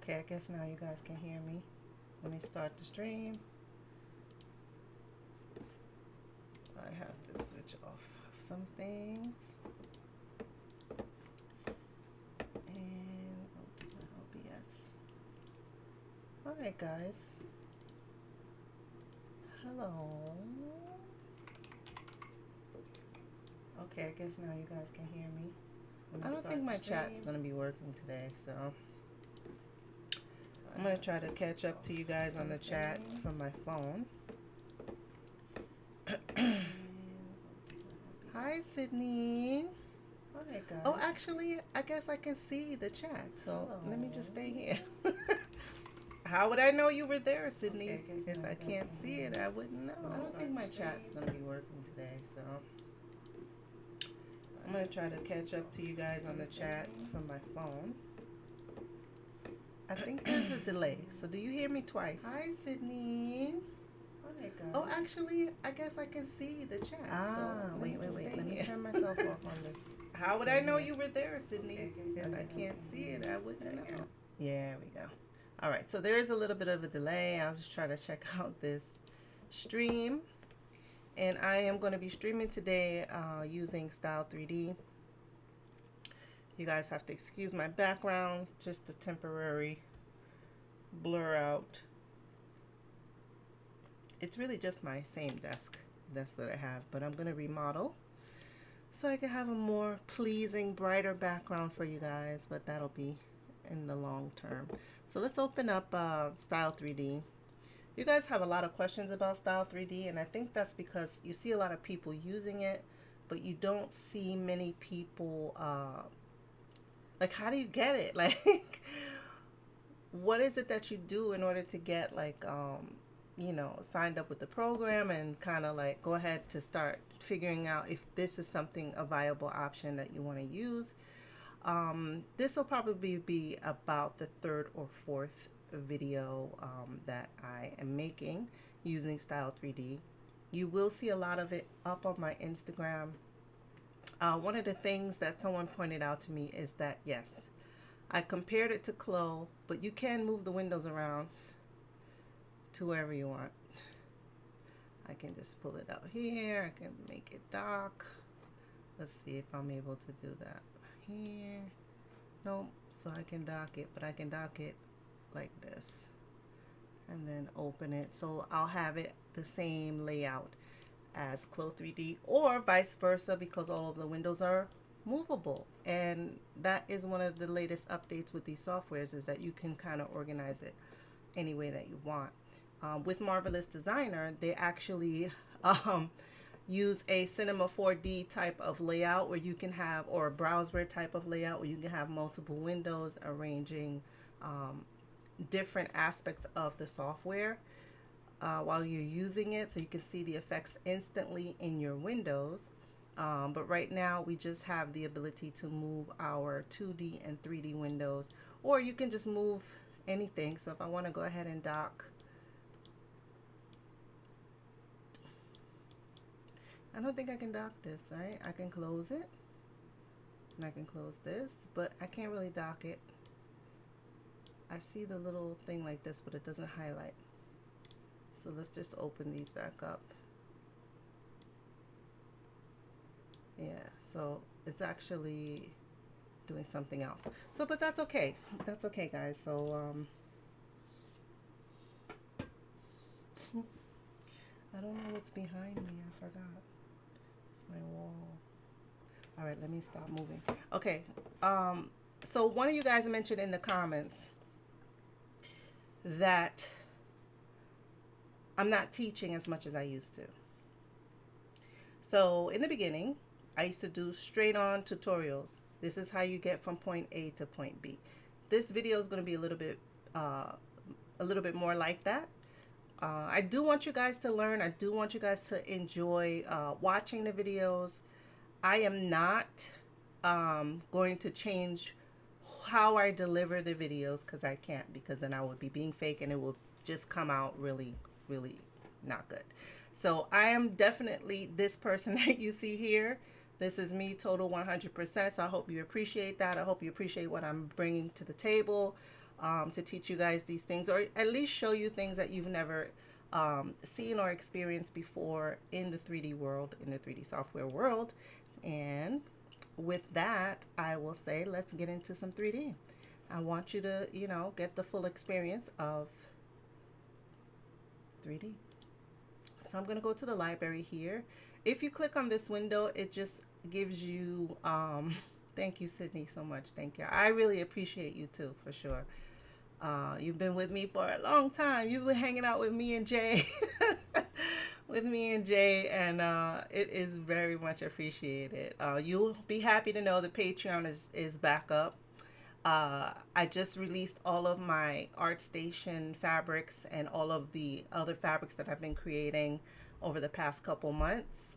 Okay, I guess now you guys can hear me. Let me start the stream. I have to switch off some things. And to my OBS. Alright guys. Hello. Okay, I guess now you guys can hear me. I don't think my chat's going to be working today, so I'm going to try to catch up to you guys on the chat from my phone. Hi, Sydney. Hi, guys. Oh, actually, I guess I can see the chat, so let me just stay here. How would I know you were there, Sydney? Okay, if I can't see it, I wouldn't know. I don't think my chat's going to be working today, so I'm going to try to catch up to you guys on the chat from my phone. I think there's a delay. So do you hear me twice? Hi, Sydney. Hi, guys. Oh, actually, I guess I can see the chat. So wait. Let me turn myself off on this. How would I know you were there, Sydney? If I can't see it, I wouldn't know. Yeah, there we go. All right, so there is a little bit of a delay. I'll just try to check out this stream. And I am going to be streaming today using Style3D. You guys have to excuse my background, just a temporary blur out. It's really just my same desk that I have, but I'm going to remodel so I can have a more pleasing, brighter background for you guys, but that'll be in the long term. So let's open up Style3D. You guys have a lot of questions about Style3D, and I think that's because you see a lot of people using it, but you don't see many people like, how do you get it? Like, what is it that you do in order to get, like, you know, signed up with the program and kind of like go ahead to start figuring out if this is something, a viable option that you want to use. This will probably be about the third or fourth video that I am making using Style3D. You will see a lot of it up on my Instagram. One of the things that someone pointed out to me is that, yes, I compared it to Clo, but you can move the windows around to wherever you want. I can just pull it out here. I can make it dock. Let's see if I'm able to do that here. Nope. So I can dock it, but I can dock it like this and then open it. So I'll have it the same layout as Clo3D or vice versa, because all of the windows are movable. And that is one of the latest updates with these softwares, is that you can kind of organize it any way that you want. With Marvelous Designer, they actually use a Cinema 4D type of layout where you can have, or a browser type of layout where you can have multiple windows arranging different aspects of the software while you're using it, so you can see the effects instantly in your windows. But right now we just have the ability to move our 2D and 3D windows, or you can just move anything. So if I want to go ahead and dock, I don't think I can dock this, right? I can close it and I can close this, but I can't really dock it. I see the little thing like this, but it doesn't highlight. So let's just open these back up. Yeah, so it's actually doing something else. So, but that's okay. That's okay, guys. So, I don't know what's behind me. I forgot. My wall. All right, let me stop moving. Okay. So one of you guys mentioned in the comments that I'm not teaching as much as I used to. So in the beginning, I used to do straight on tutorials. This is how you get from point A to point B. This video is going to be a little bit more like that. I do want you guys to learn. I do want you guys to enjoy watching the videos. I am not going to change how I deliver the videos, because I can't, because then I would be being fake and it will just come out really not good. So I am definitely this person that you see here. This is me, total 100%. So I hope you appreciate that. I hope you appreciate what I'm bringing to the table. to teach you guys these things, or at least show you things that you've never seen or experienced before in the 3D world, in the 3D software world. And with that, I will say, let's get into some 3D. I want you to, you know, get the full experience of 3D. So I'm going to go to the library here. If you click on this window, it just gives you, thank you, Sydney, so much. Thank you. I really appreciate you too, for sure. You've been with me for a long time. You've been hanging out with me and Jay. With me and Jay, and it is very much appreciated. You'll be happy to know the Patreon is back up. I just released all of my ArtStation fabrics and all of the other fabrics that I've been creating over the past couple months,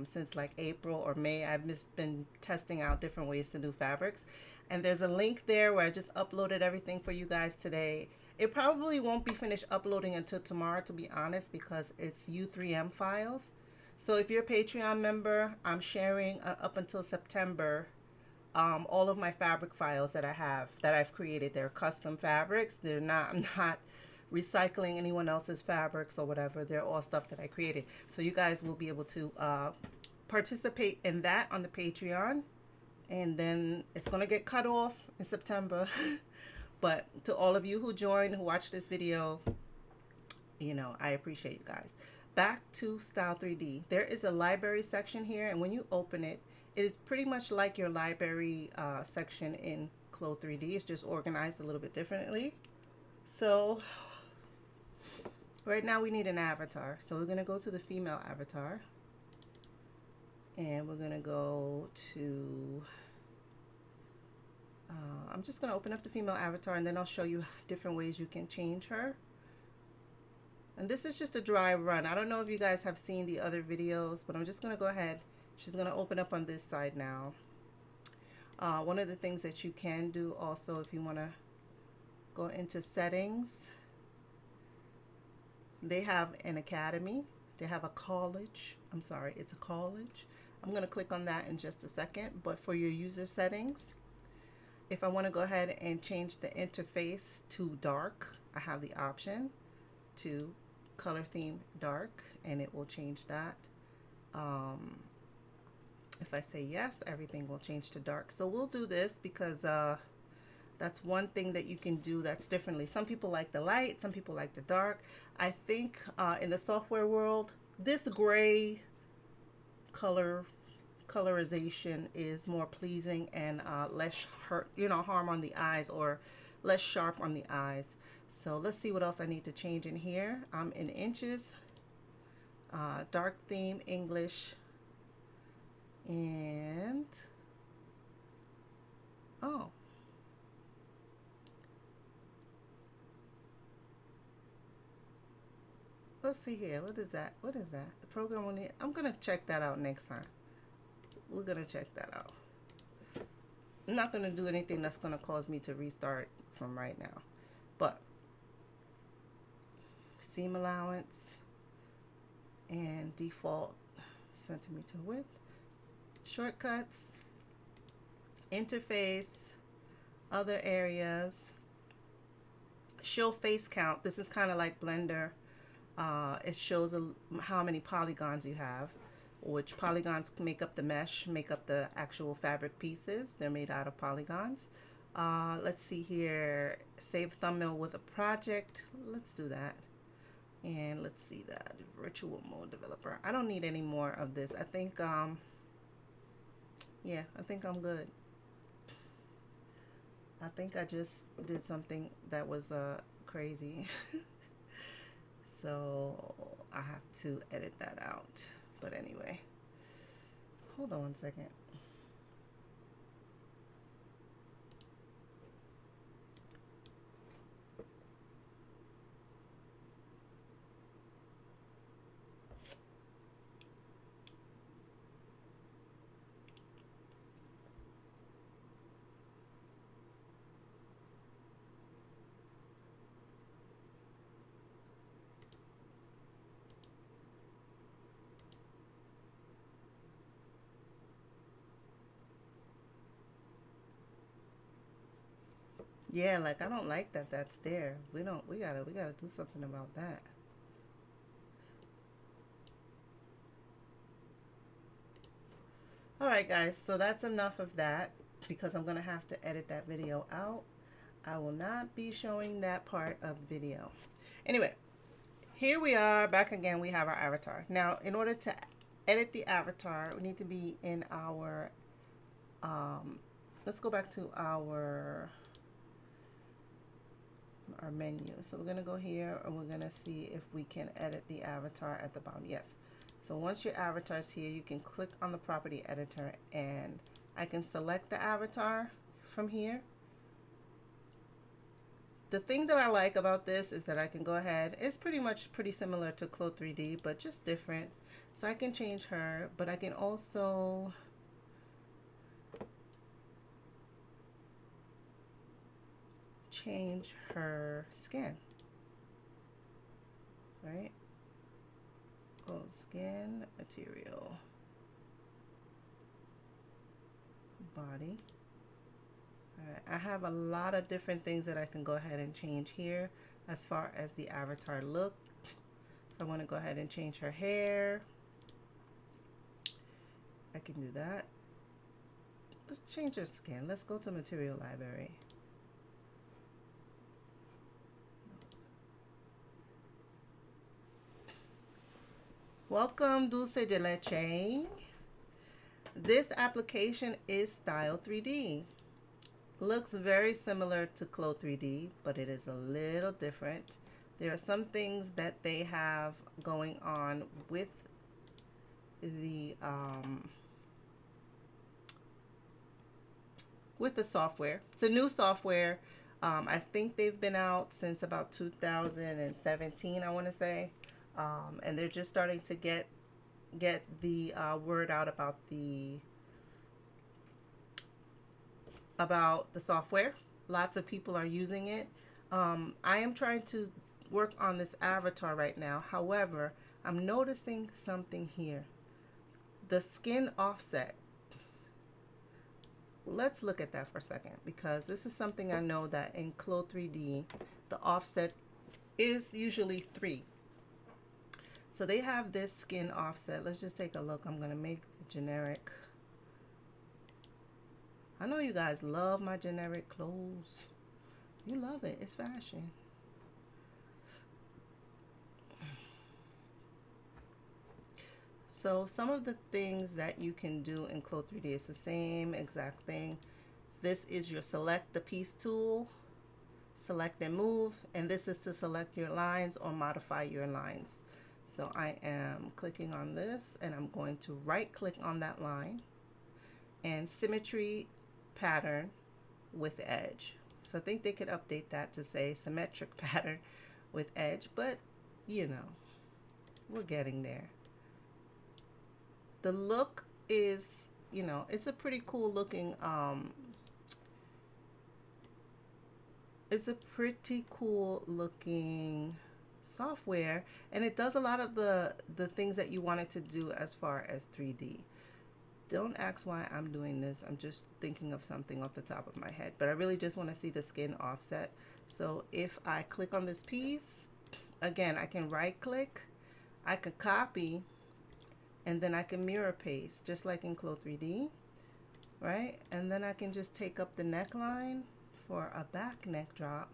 since like April or May. I've just been testing out different ways to do fabrics, and there's a link there where I just uploaded everything for you guys today. It probably won't be finished uploading until tomorrow, to be honest, because it's U3M files. So if you're a Patreon member, I'm sharing up until September all of my fabric files that I have, that I've created. They're custom fabrics. They're not, I'm not recycling anyone else's fabrics or whatever. They're all stuff that I created. So you guys will be able to participate in that on the Patreon. And then it's going to get cut off in September. But to all of you who joined, who watched this video, you know, I appreciate you guys. Back to Style 3D. There is a library section here, and when you open it, it is pretty much like your library section in Clo 3D. It's just organized a little bit differently. So right now we need an avatar. So we're going to go to the female avatar. And we're going to go to, I'm just going to open up the female avatar, and then I'll show you different ways you can change her. And this is just a dry run. I don't know if you guys have seen the other videos, but I'm just going to go ahead. She's going to open up on this side now. One of the things that you can do also, if you want to go into settings, they have an academy. They have a college. I'm sorry, it's a college. I'm going to click on that in just a second. But for your user settings, if I want to go ahead and change the interface to dark, I have the option to color theme dark, and it will change that. If I say yes, everything will change to dark. So we'll do this because that's one thing that you can do that's differently. Some people like the light, some people like the dark. I think in the software world, this gray colorization is more pleasing and less harm on the eyes, or less sharp on the eyes. So let's see what else I need to change in here. I'm in inches, dark theme, English, and oh, let's see here. What is that? What is that? The program will need. I'm gonna check that out next time. We're gonna check that out. I'm not gonna do anything that's gonna cause me to restart from right now. But seam allowance and default centimeter width, shortcuts, interface, other areas, show face count. This is kind of like Blender. It shows how many polygons you have, which polygons make up the mesh, make up the actual fabric pieces. They're made out of polygons. Let's see here, save thumbnail with a project. Let's do that. And let's see that, virtual mode developer. I don't need any more of this. I think, yeah, I think I'm good. I think I just did something that was crazy. So I have to edit that out. But anyway, hold on one second. Yeah, like I don't like that that's there. We gotta do something about that. All right, guys, so that's enough of that because I'm gonna have to edit that video out. I will not be showing that part of the video. Anyway, here we are back again. We have our avatar. Now, in order to edit the avatar, we need to be in our, let's go back to our menu. So we're gonna go here and we're gonna see if we can edit the avatar at the bottom. Yes. So once your avatar is here, you can click on the property editor and I can select the avatar from here. The thing that I like about this is that I can go ahead, it's pretty similar to Clo 3D, but just different. So I can change her, but I can also change her skin, right? Oh, skin, material, body. All right, I have a lot of different things that I can go ahead and change here as far as the avatar look. If I want to go ahead and change her hair, I can do that. Let's change her skin. Let's go to material library. Welcome, Dulce de Leche. This application is Style 3D. Looks very similar to Clo 3D, but it is a little different. There are some things that they have going on with the software. It's a new software. I think they've been out since about 2017, I want to say. And they're just starting to get the word out about the software. Lots of people are using it. I am trying to work on this avatar right now. However, I'm noticing something here. The skin offset. Let's look at that for a second because this is something I know that in Clo 3D, the offset is usually 3. So they have this skin offset. Let's just take a look. I'm going to make the generic. I know you guys love my generic clothes. You love it. It's fashion. So some of the things that you can do in Clo 3D is the same exact thing. This is your select the piece tool. Select and move. And this is to select your lines or modify your lines. So I am clicking on this and I'm going to right click on that line and symmetry pattern with edge. So I think they could update that to say symmetric pattern with edge, but you know, we're getting there. The look is, you know, it's a pretty cool looking, software, and it does a lot of the things that you want it to do as far as 3D. Don't ask why I'm doing this. I'm just thinking of something off the top of my head, but I really just want to see the skin offset. So if I click on this piece, again, I can right click, I could copy, and then I can mirror paste just like in Clo 3D, right? And then I can just take up the neckline for a back neck drop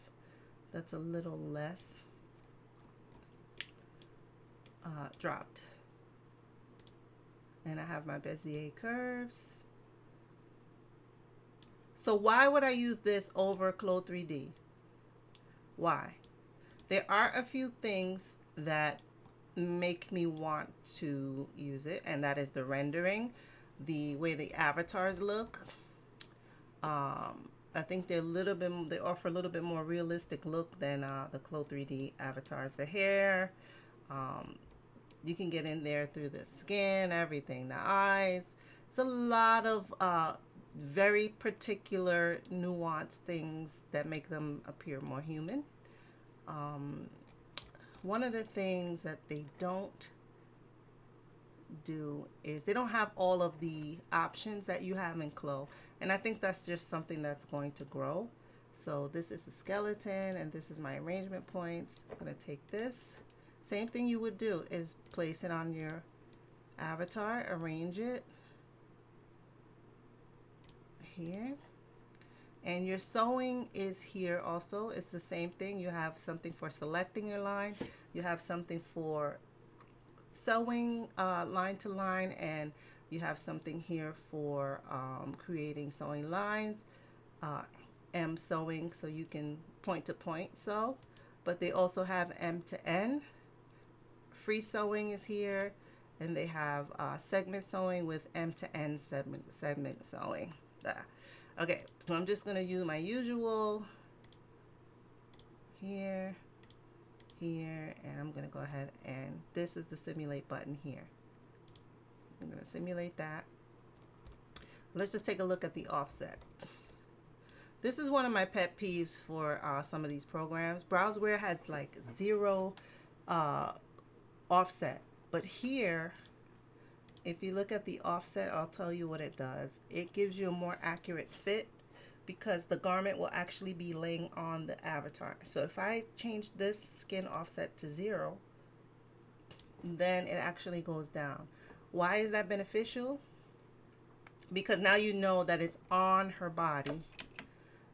that's a little less dropped. And I have my Bezier curves. So why would I use this over Clo 3D? Why? There are a few things that make me want to use it, and that is the rendering, the way the avatars look. I think they offer a little bit more realistic look than the Clo 3D avatars. The hair, you can get in there through the skin, everything, the eyes. It's a lot of very particular nuanced things that make them appear more human. One of the things that they don't do is they don't have all of the options that you have in Clo, and I think that's just something that's going to grow. So this is the skeleton and this is my arrangement points. I'm going to take this. Same thing you would do is place it on your avatar, arrange it here. And your sewing is here also. It's the same thing. You have something for selecting your line. You have something for sewing line to line, and you have something here for creating sewing lines. M sewing, so you can point to point sew, but they also have M to N. Free sewing is here, and they have segment sewing with M to N segment sewing. Okay, so I'm just going to use my usual here, here, and I'm going to go ahead and this is the simulate button here. I'm going to simulate that. Let's just take a look at the offset. This is one of my pet peeves for some of these programs. Browseware has like 0 offset, but here, if you look at the offset, I'll tell you what it does. It gives you a more accurate fit because the garment will actually be laying on the avatar. So if I change this skin offset to 0, then it actually goes down. Why is that beneficial? Because now you know that it's on her body,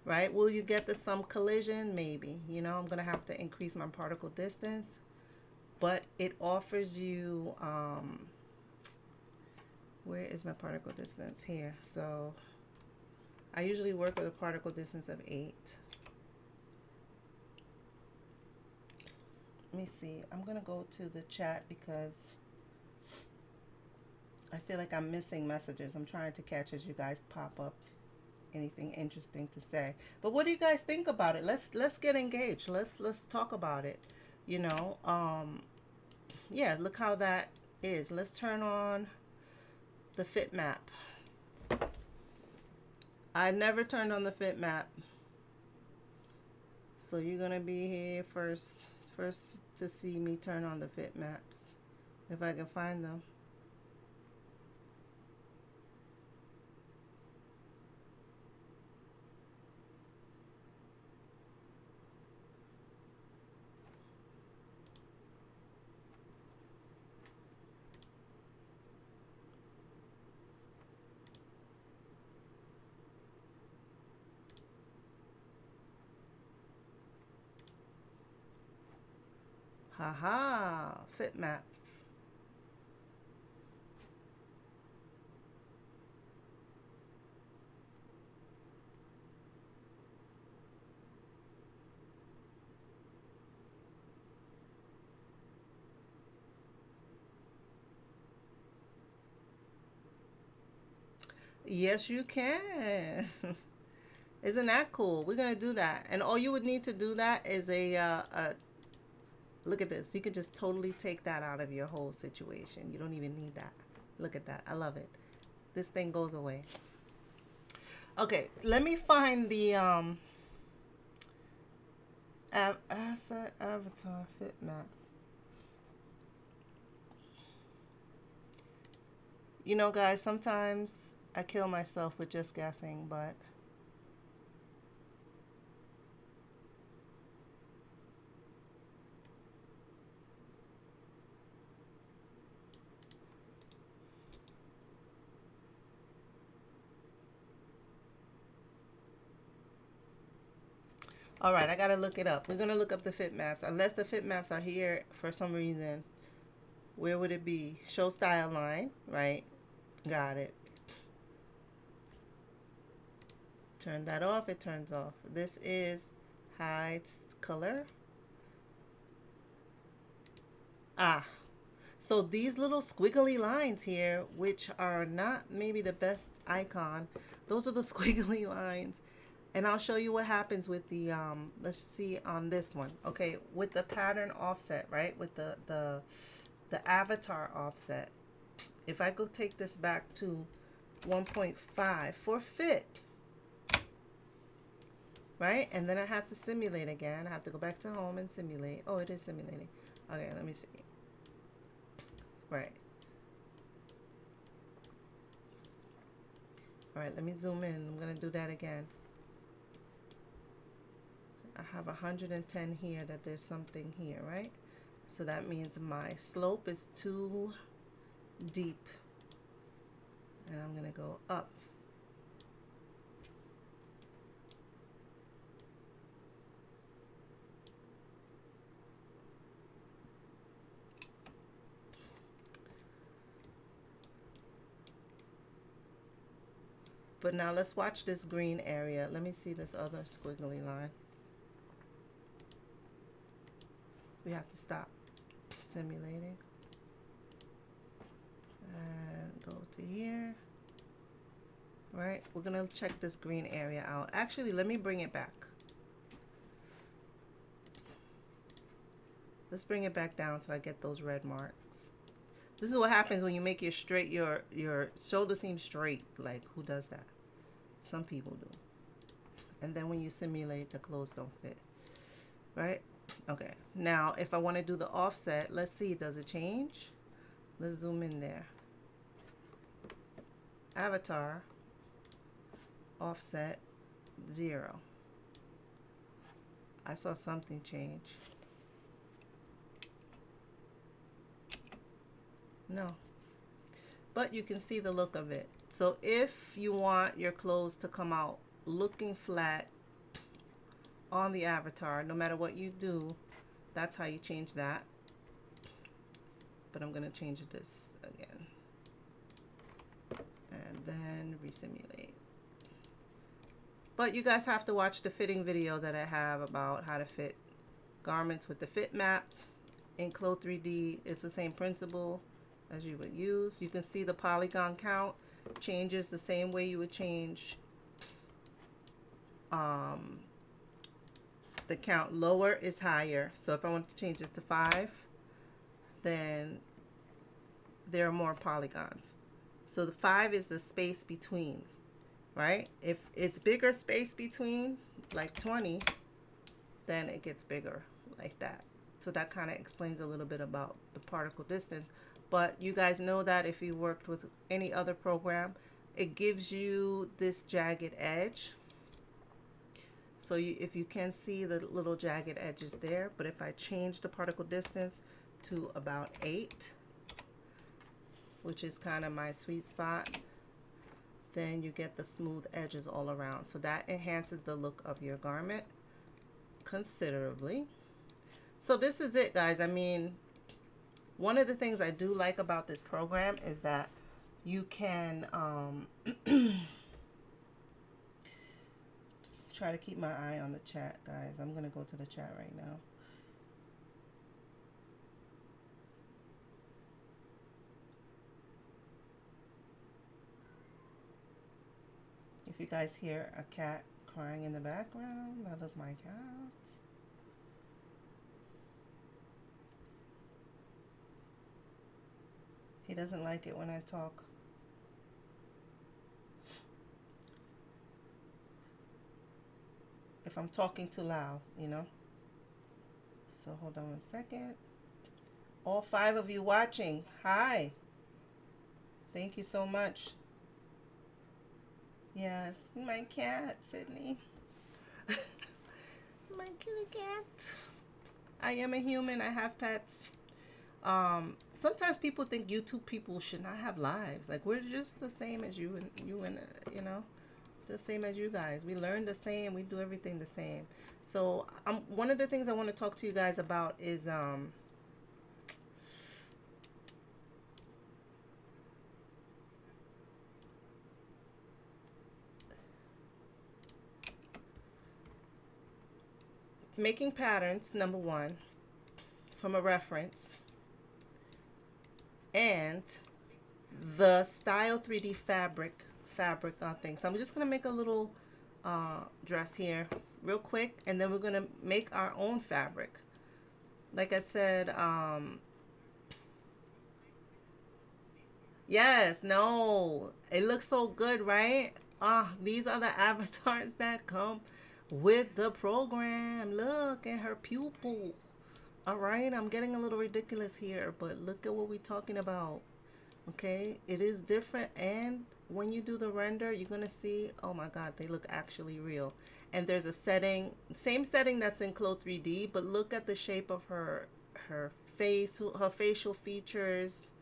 right? Will you get some collision? Maybe. You know, I'm going to have to increase my particle distance, but it offers you, where is my particle distance? Here. So I usually work with a particle distance of 8. Let me see. I'm going to go to the chat because I feel like I'm missing messages. I'm trying to catch as you guys pop up anything interesting to say. But what do you guys think about it? Let's get engaged. Let's talk about it. You know, yeah, look how that is. Let's turn on the fit map. I never turned on the fit map, so you're gonna be here first to see me turn on the fit maps if I can find them. Haha, fit maps. Yes, you can. Isn't that cool? We're gonna do that, and all you would need to do that is a look at this. You could just totally take that out of your whole situation. You don't even need that. Look at that. I love it. This thing goes away. Okay, let me find the asset avatar fit maps. You know, guys, sometimes I kill myself with just guessing, but all right, I gotta look it up. We're gonna look up the fit maps. Unless the fit maps are here for some reason, where would it be? Show style line, right? Got it. Turn that off, it turns off. This is hide color. Ah, so these little squiggly lines here, which are not maybe the best icon, those are the squiggly lines. And I'll show you what happens with the, let's see on this one. Okay, with the pattern offset, right? With the avatar offset. If I go take this back to 1.5 for fit, right? And then I have to simulate again. I have to go back to home and simulate. Oh, it is simulating. Okay, let me see. Right. All right, let me zoom in. I'm going to do that again. I have 110 here, that there's something here, right? So that means my slope is too deep, and I'm gonna go up. But now let's watch this green area. Let me see this other squiggly line. We have to stop simulating and go to here. Right, we're gonna check this green area out. Actually, let me bring it back. Let's bring it back down so I get those red marks. This is what happens when you make your straight, your shoulder seam straight. Like, who does that? Some people do. And then when you simulate, the clothes don't fit. Right? Okay. Now, if I want to do the offset, let's see, does it change? Let's zoom in there. Avatar, offset, 0. I saw something change. No, but you can see the look of it. So if you want your clothes to come out looking flat on the avatar, no matter what you do, that's how you change that. But I'm going to change this again and then resimulate. But you guys have to watch the fitting video that I have about how to fit garments with the fit map in Clo3D. It's the same principle as you would use. You can see the polygon count changes the same way you would change the count. Lower is higher. So if I want to change this to 5, then there are more polygons. So the 5 is the space between, right? If it's bigger space between, like 20, then it gets bigger like that. So that kind of explains a little bit about the particle distance. But you guys know that if you worked with any other program, it gives you this jagged edge. So if you can see the little jagged edges there, but if I change the particle distance to about 8, which is kind of my sweet spot, then you get the smooth edges all around. So that enhances the look of your garment considerably. So this is it, guys. I mean, one of the things I do like about this program is that you can try to keep my eye on the chat, guys. I'm going to go to the chat right now. If you guys hear a cat crying in the background, that is my cat. He doesn't like it when I talk. If I'm talking too loud, you know. So hold on 1 second. All 5 of you watching, hi. Thank you so much. Yes, my cat, Sydney. My kitty cat. I am a human. I have pets. Sometimes people think YouTube people should not have lives. Like, we're just the same as you and you know, the same as you guys. We learn the same. We do everything the same. So one of the things I want to talk to you guys about is making patterns, number 1, from a reference, and the Style3D fabric thing. So I'm just gonna make a little dress here real quick, and then we're gonna make our own fabric. Like I said, yes, no, it looks so good, right? These are the avatars that come with the program. Look at her pupil. All right, I'm getting a little ridiculous here, but look at what we're talking about. Okay, it is different, and when you do the render, you're gonna see, oh my god, they look actually real. And there's a setting, same setting that's in Clo 3D, but look at the shape of her face, her facial features,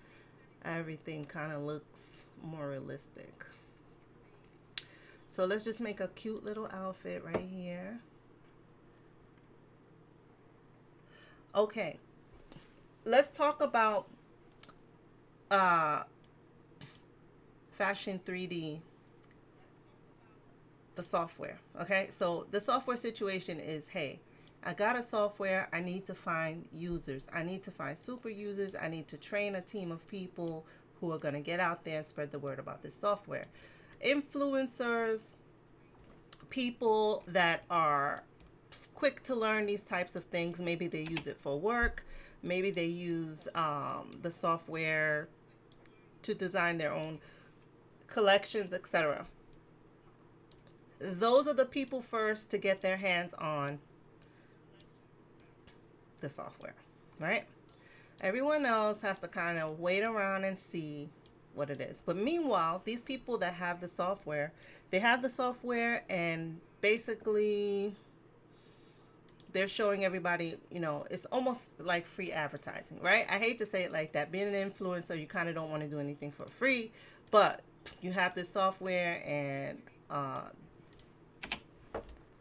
everything kind of looks more realistic. So let's just make a cute little outfit right here. Okay, let's talk about uh Fashion 3D, the software. Okay, so the software situation is, hey, I got a software, I need to find users, I need to find super users, I need to train a team of people who are going to get out there and spread the word about this software. Influencers, people that are quick to learn these types of things, maybe they use it for work, maybe they use the software to design their own collections, etc. Those are the people first to get their hands on the software, right? Everyone else has to kind of wait around and see what it is. But meanwhile, these people that have the software, they have the software and basically they're showing everybody, you know, it's almost like free advertising, right? I hate to say it like that. Being an influencer, you kind of don't want to do anything for free, but you have this software and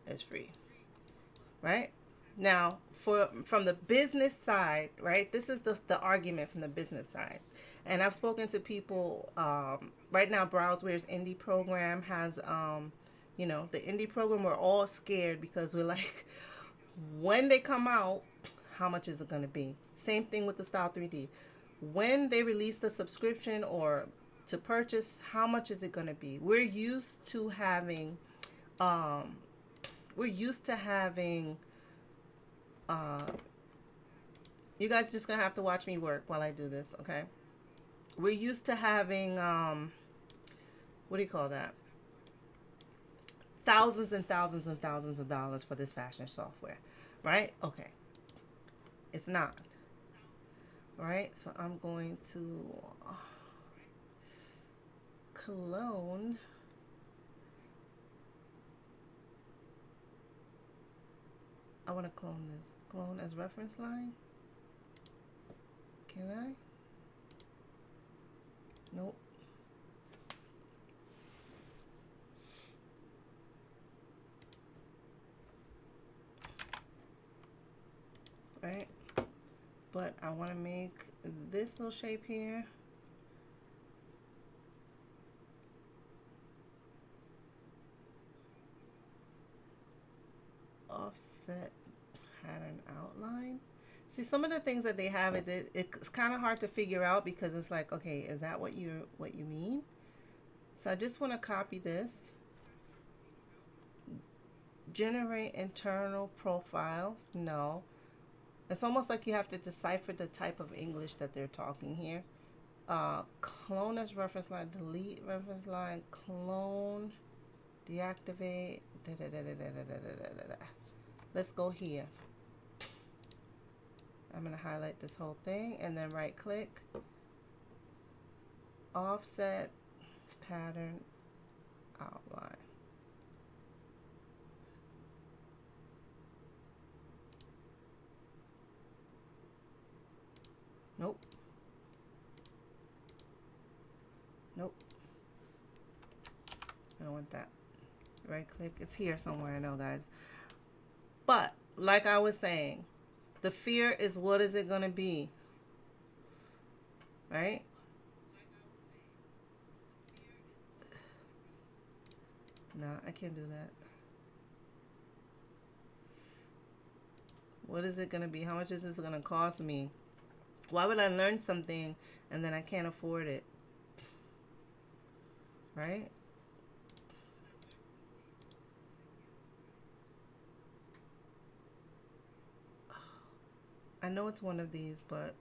it's free, right? Now, from the business side, right? This is the argument from the business side. And I've spoken to people right now. Browseware's indie program has, you know, the indie program. We're all scared because we're like, when they come out, how much is it going to be? Same thing with the Style 3D. When they release the subscription or to purchase, how much is it going to be? We're used to having, um, we're used to having. You guys are just gonna have to watch me work while I do this, okay? We're used to having what do you call that? Thousands and thousands and thousands of dollars for this fashion software, right? Okay, it's not, right? So I'm going to clone. I want to clone this. Clone as reference line. Can I? Nope. Right? But I want to make this little shape here. Offset pattern outline. See, some of the things that they have, it's kind of hard to figure out because it's like, okay, is that what you mean? So I just want to copy this. Generate internal profile. No. It's almost like you have to decipher the type of English that they're talking here. Clone as reference line, delete reference line, clone, deactivate. Let's go here. I'm going to highlight this whole thing and then right click, offset pattern outline. Nope. Nope. I don't want that. Right click. It's here somewhere, I know, guys. But like I was saying, the fear is, what is it going to be? Right? No, I can't do that. What is it going to be? How much is this going to cost me? Why would I learn something and then I can't afford it? Right? I know it's one of these, but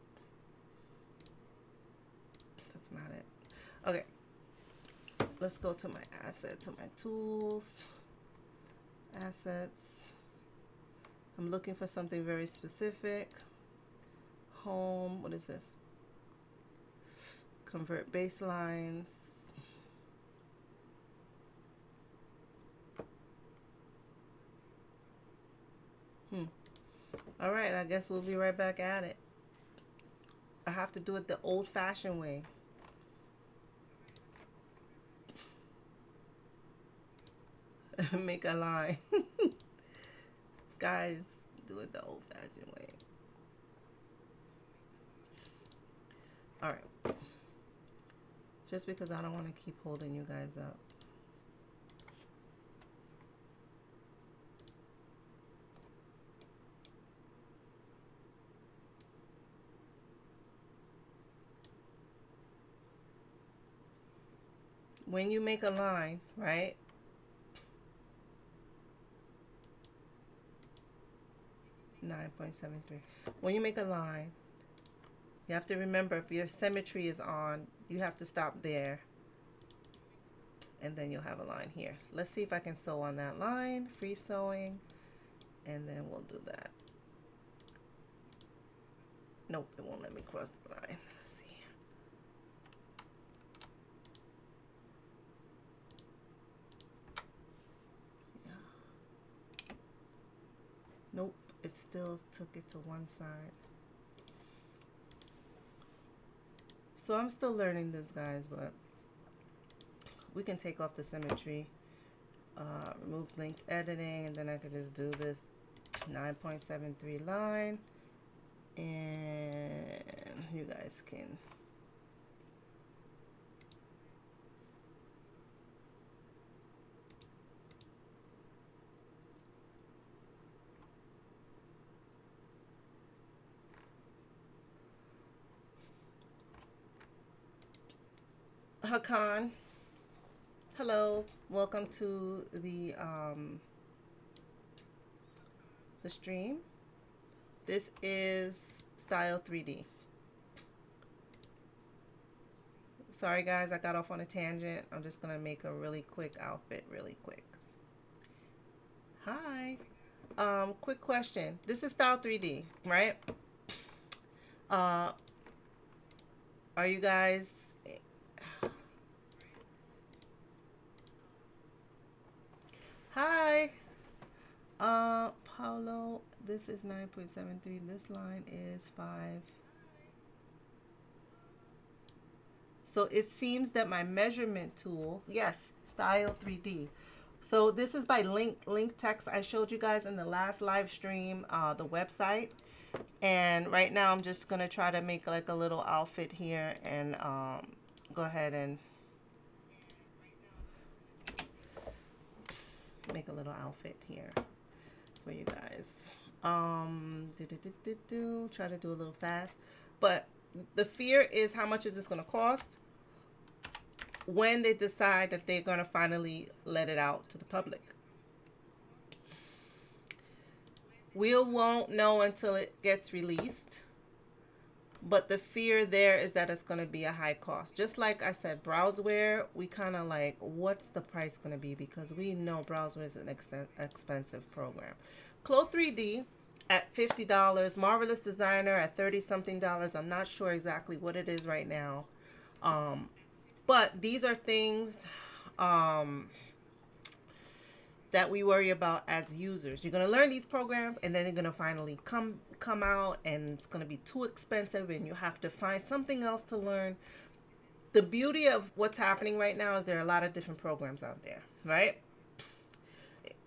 that's not it. Okay. Let's go to my asset, to my tools, assets. I'm looking for something very specific. Home, what is this? Convert baselines. All right, I guess we'll be right back at it. I have to do it the old-fashioned way. Make a line. Guys, do it the old-fashioned way. All right. Just because I don't want to keep holding you guys up. When you make a line, right? .73. When you make a line, you have to remember if your symmetry is on, you have to stop there. And then you'll have a line here. Let's see if I can sew on that line. Free sewing. And then we'll do that. Nope, it won't let me cross the line. Let's see. Yeah. Nope, it still took it to one side. So I'm still learning this, guys, but we can take off the symmetry, remove link editing, and then I could just do this 9.73 line, and you guys can Hakan, hello, welcome to the stream. This is Style 3D. Sorry guys, I got off on a tangent. I'm just gonna make a really quick outfit really quick. Hi. Quick question. This is Style 3D, right? Are you guys Hi. Paulo, this is 9.73. This line is 5. So it seems that my measurement tool, yes, Style 3D. So this is by Linktex. I showed you guys in the last live stream the website. And right now I'm just going to try to make like a little outfit here and go ahead and make a little outfit here for you guys. Try to do a little fast, but the fear is how much is this going to cost when they decide that they're going to finally let it out to the public. We won't know until it gets released, but the fear there is that it's going to be a high cost. Just like I said, Browseware, we kind of like, what's the price going to be? Because we know Browseware is an expensive program. Clo 3D at $50, Marvelous Designer at 30-something dollars. I'm not sure exactly what it is right now. But these are things that we worry about as users. You're going to learn these programs and then they're going to finally come out and it's going to be too expensive and you have to find something else to learn. The beauty of what's happening right now is there are a lot of different programs out there, right?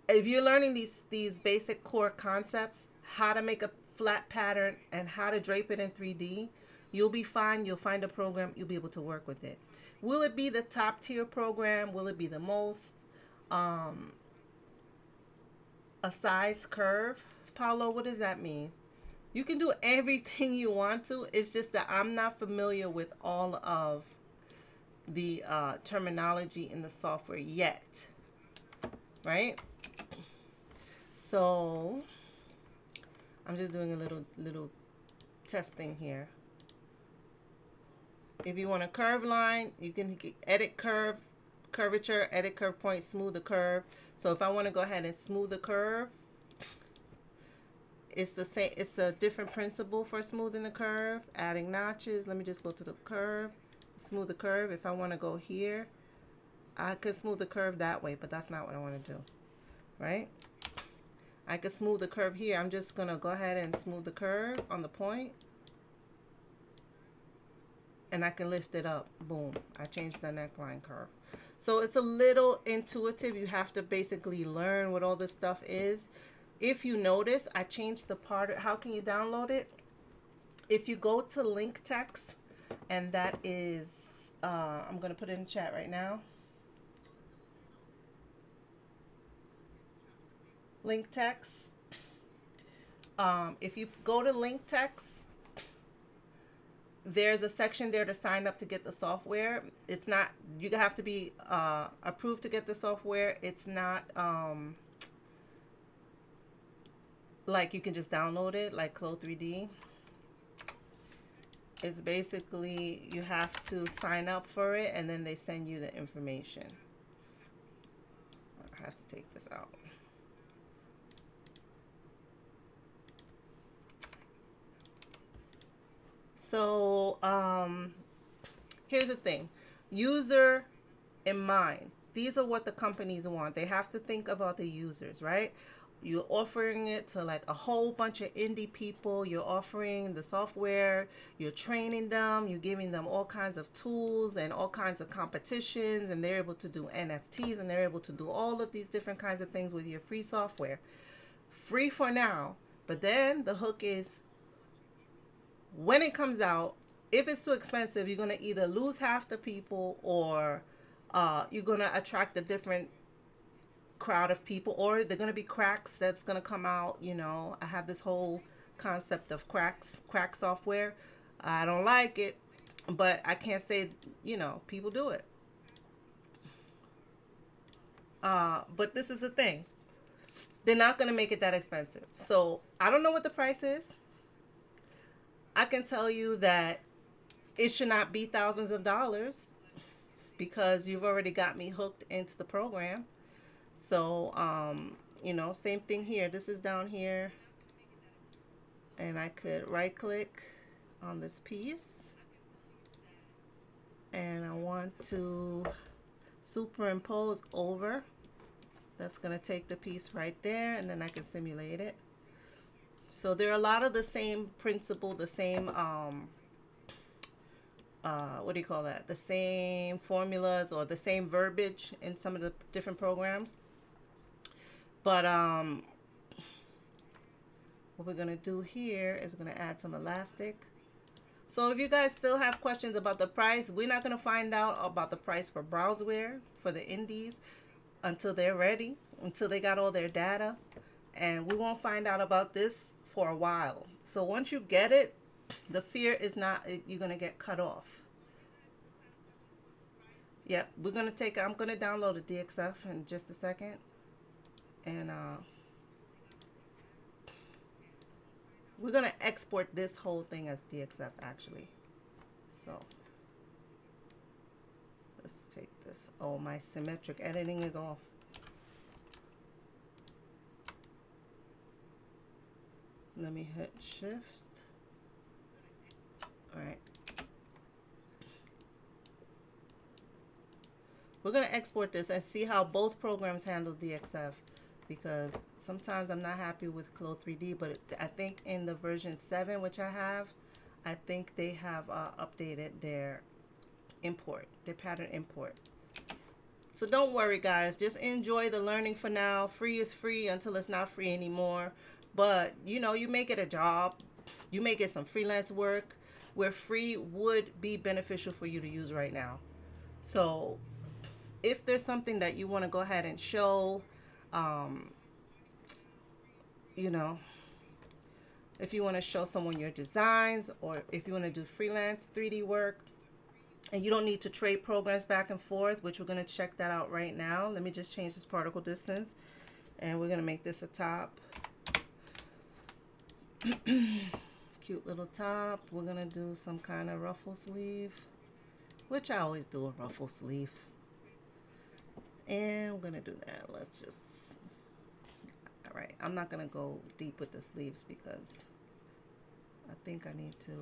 If you're learning these basic core concepts, how to make a flat pattern and how to drape it in 3D, you'll be fine. You'll find a program. You'll be able to work with it. Will it be the top tier program? Will it be the most a size curve? Paulo, what does that mean? You can do everything you want to. It's just that I'm not familiar with all of the terminology in the software yet, right? So I'm just doing a little testing here. If you want a curve line, you can edit curvature, edit curve point, smooth the curve. So if I want to go ahead and smooth the curve, it's the same. It's a different principle for smoothing the curve, adding notches. Let me just go to the curve, smooth the curve. If I want to go here, I could smooth the curve that way, but that's not what I want to do, right? I could smooth the curve here. I'm just gonna go ahead and smooth the curve on the point, and I can lift it up. Boom, I changed the neckline curve. So it's a little intuitive. You have to basically learn what all this stuff is. If you notice, I changed the part. How can you download it? If you go to link text, and that is, I'm going to put it in chat right now. Link text. If you go to link text, there's a section there to sign up to get the software. It's not, you have to be approved to get the software. It's not like you can just download it like Clo3D. It's basically you have to sign up for it, and then they send you the information. I have to take this out. So here's the thing. User in mind. These are what the companies want. They have to think about the users, right? You're offering it to like a whole bunch of indie people. You're offering the software. You're training them. You're giving them all kinds of tools and all kinds of competitions. And they're able to do NFTs. And they're able to do all of these different kinds of things with your free software. Free for now. But then the hook is, when it comes out, if it's too expensive, you're going to either lose half the people, or you're going to attract a different crowd of people, or they're going to be cracks that's going to come out. You know, I have this whole concept of crack software. I don't like it, but I can't say, you know, people do it. But this is the thing. They're not going to make it that expensive. So I don't know what the price is. I can tell you that it should not be thousands of dollars, because you've already got me hooked into the program. So, you know, same thing here. This is down here, and I could right click on this piece, and I want to superimpose over. That's going to take the piece right there, and then I can simulate it. So there are a lot of the same principle, the same, what do you call that? The same formulas or the same verbiage in some of the different programs. But what we're going to do here is we're going to add some elastic. So if you guys still have questions about the price, we're not going to find out about the price for Browseware for the indies until they're ready, until they got all their data. And we won't find out about this for a while. So once you get it, the fear is not you're going to get cut off. Yep, we're going to take, I'm going to download a DXF in just a second. And we're going to export this whole thing as DXF actually. So let's take this. Oh, my symmetric editing is off. Let me hit shift. All right. We're going to export this and see how both programs handle DXF, because sometimes I'm not happy with Clo3D, but I think in the version 7, which I have, I think they have updated their import, their pattern import. So don't worry, guys. Just enjoy the learning for now. Free is free until it's not free anymore. But, you know, you make it a job. You may get some freelance work where free would be beneficial for you to use right now. So if there's something that you want to go ahead and show, you know, if you want to show someone your designs, or if you want to do freelance 3D work, and you don't need to trade programs back and forth, which we're going to check that out right now. Let me just change this particle distance, and we're going to make this a top. Cute little top. We're going to do some kind of ruffle sleeve, which I always do a ruffle sleeve. And we're going to do that. Let's just, all right. I'm not going to go deep with the sleeves because I think I need to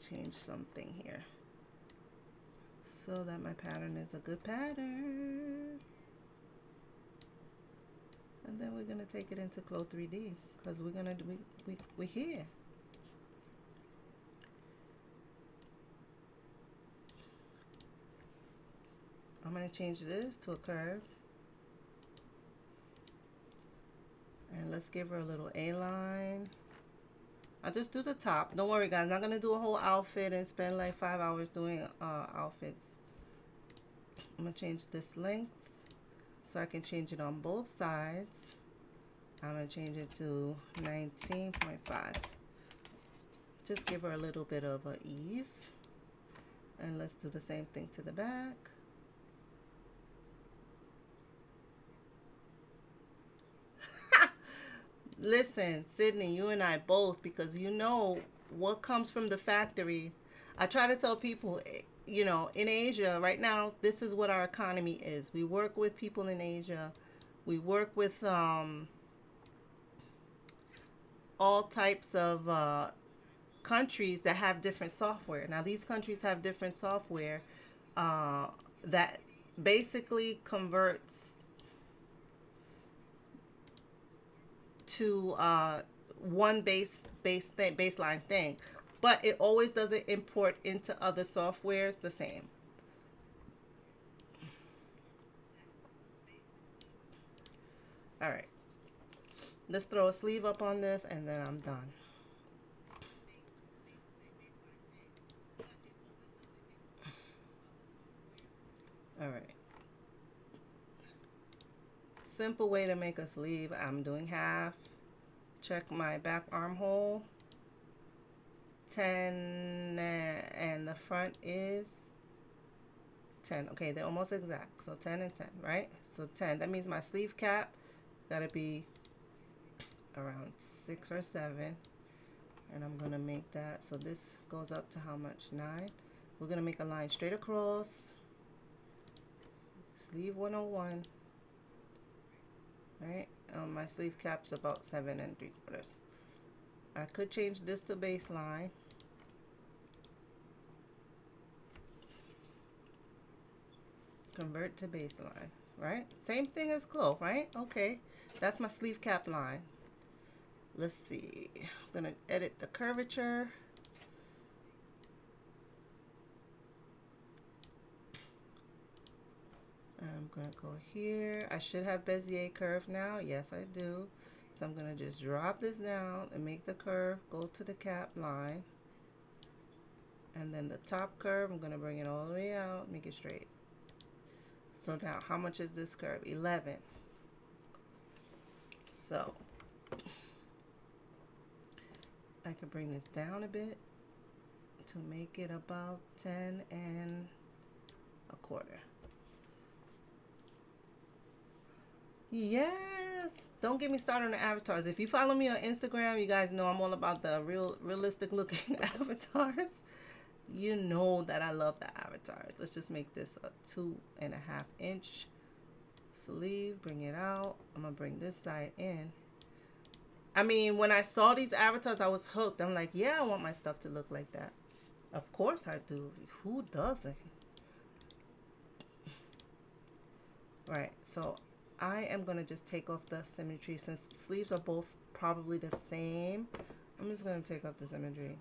change something here so that my pattern is a good pattern. And then we're gonna take it into Clo 3D because we're gonna do we here. I'm gonna change this to a curve. And let's give her a little A-line. I'll just do the top. Don't worry guys, I'm not gonna do a whole outfit and spend like 5 hours doing outfits. I'm gonna change this length so I can change it on both sides. I'm gonna change it to 19.5. Just give her a little bit of ease. And let's do the same thing to the back. Listen, Sydney, you and I both, because you know what comes from the factory. I try to tell people, you know, in Asia right now, this is what our economy is. We work with people in Asia. We work with all types of countries that have different software. Now, these countries have different software that basically converts to one baseline thing, but it always doesn't import into other softwares the same. All right, let's throw a sleeve up on this and then I'm done. All right, simple way to make a sleeve. I'm doing half. Check my back armhole. 10 and the front is 10. Okay, they're almost exact. So 10 and 10, right? So 10. That means my sleeve cap gotta be around 6 or 7. And I'm gonna make that. So this goes up to how much? 9. We're gonna make a line straight across. Sleeve 101. Right? My sleeve cap's about 7 3/4. I could change this to baseline. Convert to baseline, right? Same thing as Clo, right? Okay, that's my sleeve cap line. Let's see. I'm gonna edit the curvature. I'm gonna go here. I should have Bezier curve now. Yes, I do. So I'm gonna just drop this down and make the curve go to the cap line. And then the top curve, I'm gonna bring it all the way out, make it straight. So now, how much is this curve? 11. So I could bring this down a bit to make it about 10 1/4. Yes. Don't get me started on the avatars. If you follow me on Instagram, you guys know I'm all about the realistic looking avatars. You know that I love the avatars. Let's just make this a 2.5 inch sleeve. Bring it out. I'm gonna bring this side in. I mean, when I saw these avatars, I was hooked. I'm like, yeah, I want my stuff to look like that. Of course I do. Who doesn't? Right. So I am gonna just take off the symmetry since sleeves are both probably the same. I'm just gonna take off the symmetry.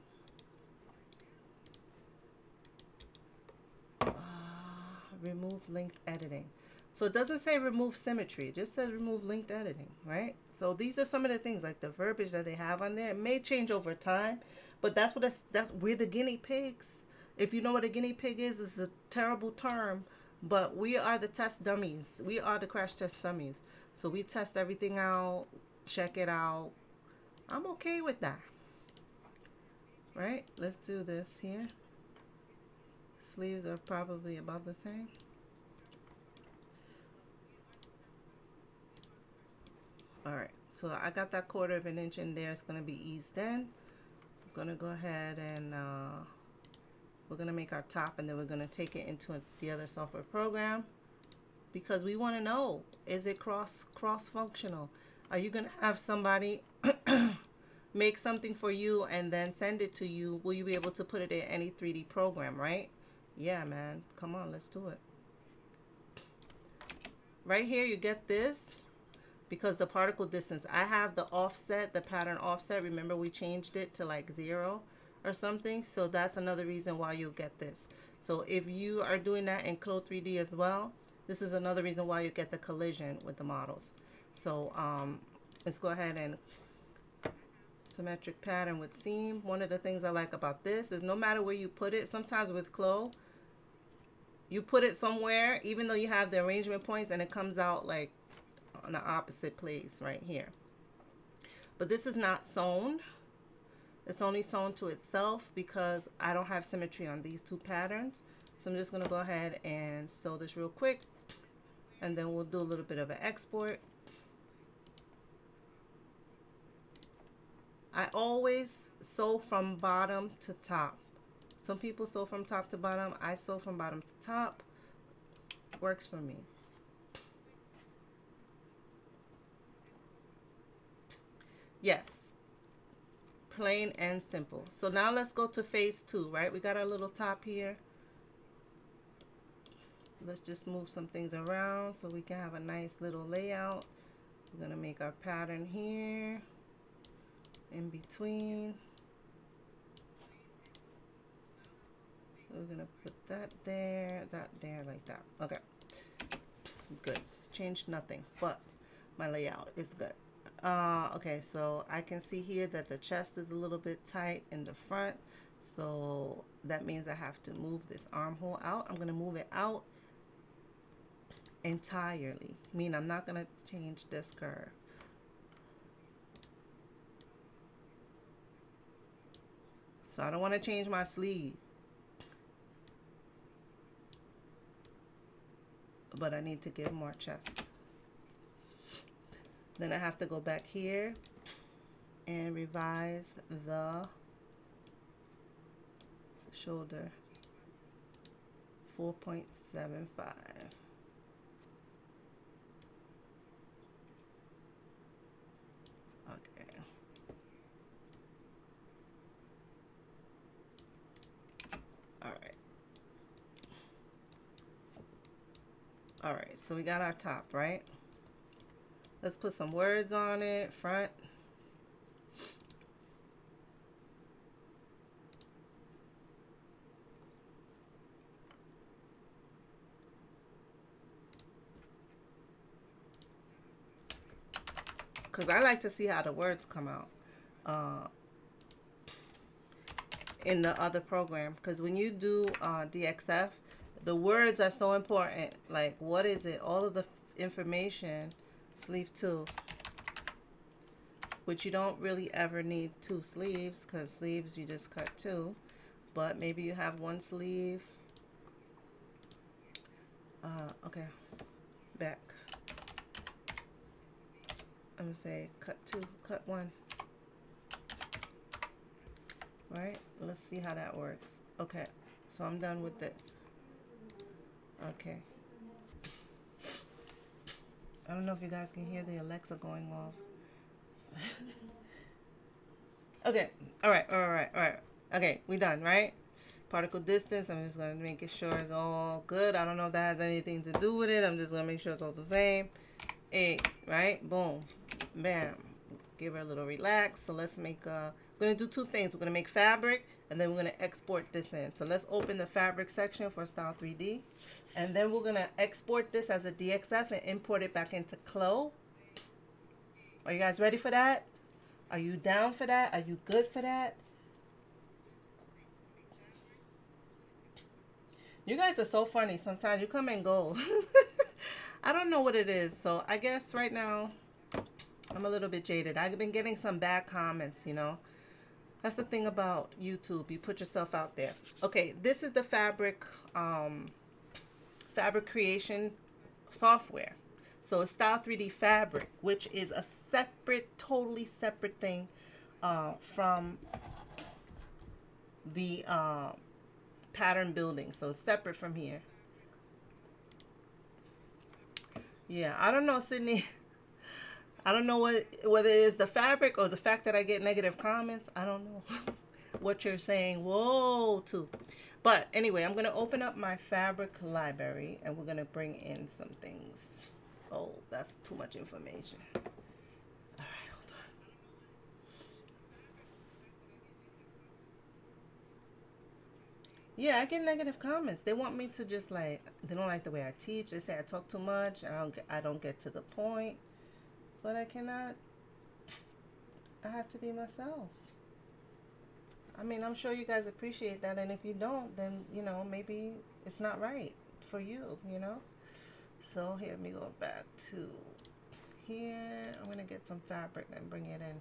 Remove linked editing. So it doesn't say remove symmetry, it just says remove linked editing, right? So these are some of the things, like the verbiage that they have on there. It may change over time, but that's what we're the guinea pigs. If you know what a guinea pig is, it's a terrible term, but we are the test dummies. We are the crash test dummies. So we test everything out, check it out. I'm okay with that. Right? Let's do this here. Sleeves are probably about the same. All right, so I got that 1/4 inch in there. It's gonna be eased in. I'm gonna go ahead and we're gonna make our top, and then we're gonna take it into the other software program because we want to know, is it cross functional? Are you gonna have somebody make something for you and then send it to you? Will you be able to put it in any 3D program, right? Yeah, man, come on, let's do it. Right here you get this, because the particle distance, I have the offset, the pattern offset. Remember we changed it to like 0 or something. So that's another reason why you'll get this. So if you are doing that in Clo 3D as well, this is another reason why you get the collision with the models. So let's go ahead and symmetric pattern with seam. One of the things I like about this is no matter where you put it, sometimes with Clo, you put it somewhere, even though you have the arrangement points, and it comes out like on the opposite place right here. But this is not sewn. It's only sewn to itself because I don't have symmetry on these two patterns. So I'm just going to go ahead and sew this real quick, and then we'll do a little bit of an export. I always sew from bottom to top. Some people sew from top to bottom. I sew from bottom to top. Works for me. Yes. Plain and simple. So now let's go to phase 2, right? We got our little top here. Let's just move some things around so we can have a nice little layout. We're going to make our pattern here, in between. We're going to put that there, like that. Okay. Good. Changed nothing, but my layout is good. Okay, so I can see here that the chest is a little bit tight in the front, so that means I have to move this armhole out. I'm going to move it out entirely. I mean, I'm not going to change this curve. So I don't want to change my sleeve, but I need to give more chest. Then I have to go back here and revise the shoulder, 4.75. Okay. All right. All right, so we got our top, right? Let's put some words on it, front. Because I like to see how the words come out in the other program. Because when you do DXF, the words are so important. Like, what is it? All of the information. Sleeve 2, which you don't really ever need 2 sleeves, because sleeves you just cut 2, but maybe you have 1 sleeve. Okay, back. I'm gonna say cut 2, cut 1. Right, let's see how that works. Okay, so I'm done with this. Okay, I don't know if you guys can hear the Alexa going off. Okay, all right. Okay, we done, right? Particle distance, I'm just going to make sure it's all good. I don't know if that has anything to do with it. I'm just going to make sure it's all the same. 8, right? Boom. Bam. Give her a little relax. So let's make, we're going to do 2 things. We're going to make fabric, and then we're going to export this in. So let's open the fabric section for Style 3D. And then we're going to export this as a DXF and import it back into Clo. Are you guys ready for that? Are you down for that? Are you good for that? You guys are so funny. Sometimes you come and go. I don't know what it is. So I guess right now I'm a little bit jaded. I've been getting some bad comments, you know. That's the thing about YouTube. You put yourself out there. Okay, this is the fabric creation software. So it's Style 3D Fabric, which is a separate, totally separate thing from the pattern building. So it's separate from here. Yeah, I don't know, Sydney. I don't know whether it is the fabric or the fact that I get negative comments. I don't know what you're saying. Whoa, too. But anyway, I'm going to open up my fabric library and we're going to bring in some things. Oh, that's too much information. All right, hold on. Yeah, I get negative comments. They want me to just like, they don't like the way I teach. They say I talk too much. I don't get to the point. But I cannot. I have to be myself. I mean, I'm sure you guys appreciate that, and if you don't, then maybe it's not right for you. So here, let me go back to here. I'm gonna get some fabric and bring it in.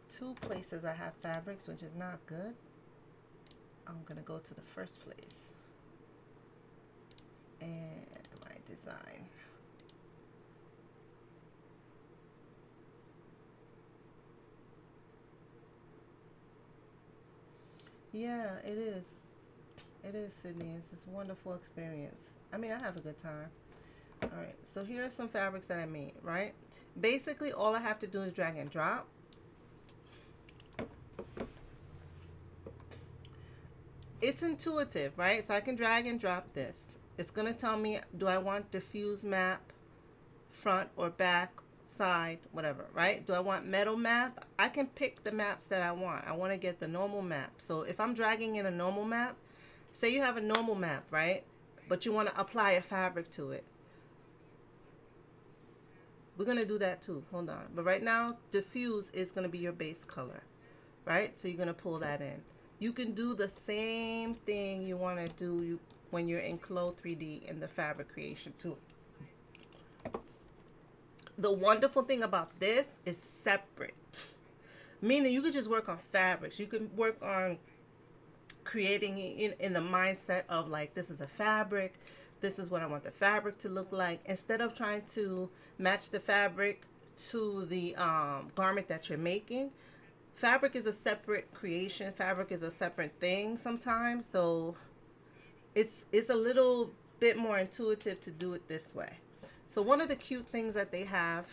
Two places I have fabrics, which is not good. I'm gonna go to the first place and my design. Yeah, it is. It is, Sydney. It's just a wonderful experience. I mean, I have a good time. All right, so here are some fabrics that I made, right? Basically, all I have to do is drag and drop. It's intuitive, right? So I can drag and drop this. It's going to tell me, do I want diffuse map, front or back, side, whatever, right? Do I want metal map? I can pick the maps that I want. I want to get the normal map. So if I'm dragging in a normal map, say you have a normal map, right? But you want to apply a fabric to it. We're going to do that too. Hold on. But right now, diffuse is going to be your base color, right? So you're going to pull that in. You can do the same thing you want to do when you're in Clo 3D in the fabric creation too. The wonderful thing about this is separate. Meaning you could just work on fabrics. You can work on creating in the mindset of like, this is a fabric. This is what I want the fabric to look like. Instead of trying to match the fabric to the garment that you're making. Fabric is a separate creation. Fabric is a separate thing sometimes. So it's a little bit more intuitive to do it this way. So one of the cute things that they have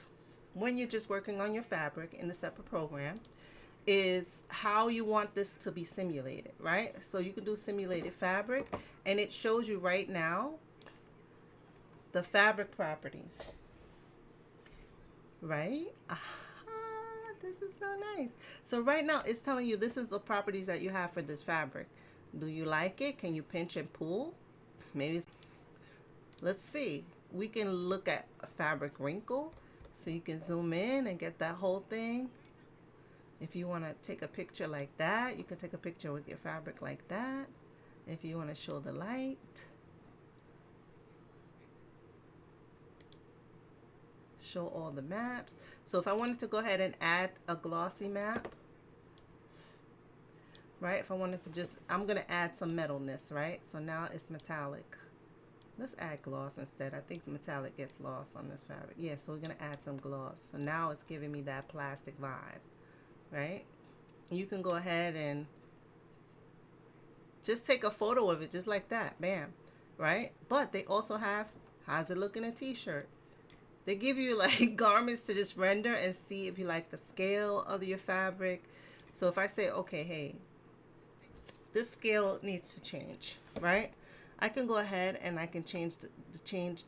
when you're just working on your fabric in the separate program is how you want this to be simulated, right? So you can do simulated fabric, and it shows you right now the fabric properties, right? This is so nice. So right now it's telling you this is the properties that you have for this fabric. Do you like it? Can you pinch and pull? Maybe. Let's see. We can look at a fabric wrinkle. So you can zoom in and get that whole thing. If you want to take a picture like that, you can take a picture with your fabric like that. If you want to show the light. Show all the maps. So if I wanted to go ahead and add a glossy map, right? If I wanted to just, I'm going to add some metalness, right? So now it's metallic. Let's add gloss instead. I think the metallic gets lost on this fabric. Yeah, so we're going to add some gloss. So now it's giving me that plastic vibe, right? You can go ahead and just take a photo of it just like that. Bam, right? But they also have, how's it look in a t-shirt? They give you like garments to just render and see if you like the scale of your fabric. So if I say, okay, hey, this scale needs to change, right? I can go ahead and I can change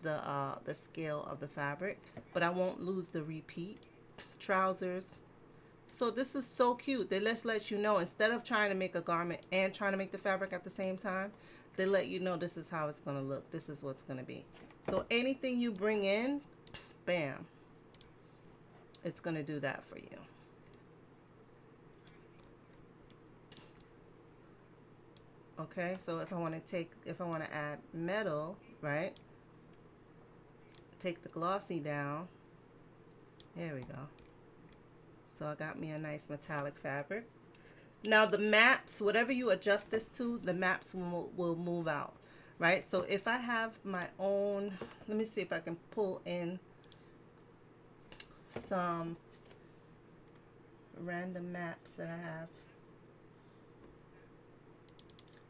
the scale of the fabric, but I won't lose the repeat trousers. So this is so cute. They just let you know, instead of trying to make a garment and trying to make the fabric at the same time, they let you know this is how it's going to look. This is what's going to be. So anything you bring in, bam, it's going to do that for you. Okay, so if I want to add metal, right? Take the glossy down. There we go. So I got me a nice metallic fabric. Now the maps, whatever you adjust this to, the maps will move out, right? So if I have my own, let me see if I can pull in some random maps that I have.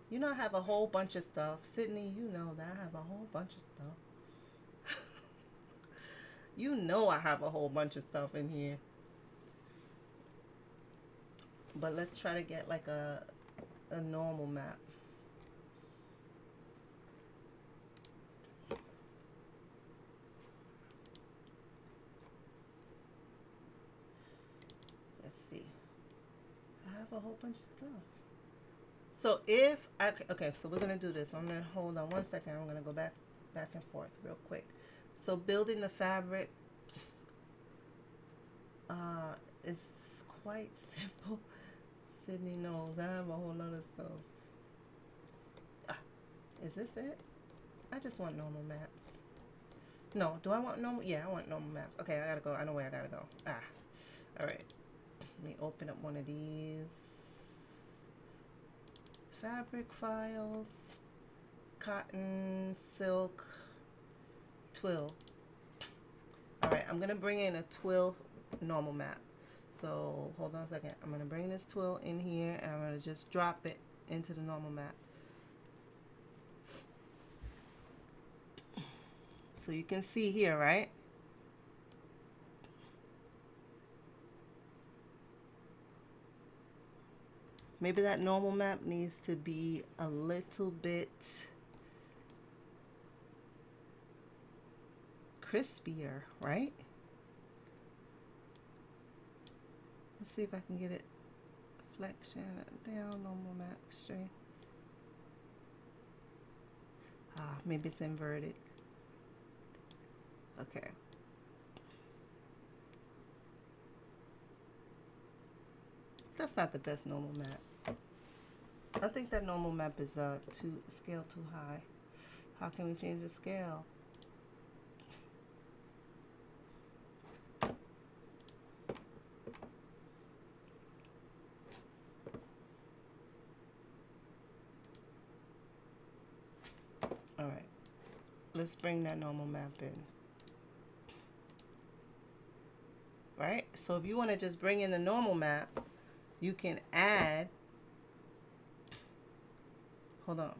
You know I have a whole bunch of stuff. Sydney, you know that I have a whole bunch of stuff. You know I have a whole bunch of stuff in here. But let's try to get like a normal map. a whole bunch of stuff. So if I, okay, so we're gonna do this. I'm gonna hold on one second. I'm gonna go back and forth real quick. So building the fabric is quite simple. Sydney knows I have a whole lot of stuff. Is this it? I just want normal maps. No, do I want normal? Yeah, I want normal maps. Okay, I gotta go. I know where I gotta go. All right. Let me open up one of these fabric files. Cotton, silk, twill. All right, I'm gonna bring in a twill normal map. So hold on a second. I'm gonna bring this twill in here and I'm gonna just drop it into the normal map. So you can see here, right? Maybe that normal map needs to be a little bit crispier, right? Let's see if I can get it flexion down, normal map strength. Maybe it's inverted. Okay. That's not the best normal map. I think that normal map is scale too high. How can we change the scale? All right. Let's bring that normal map in. Right? So if you want to just bring in the normal map, you can add, hold on.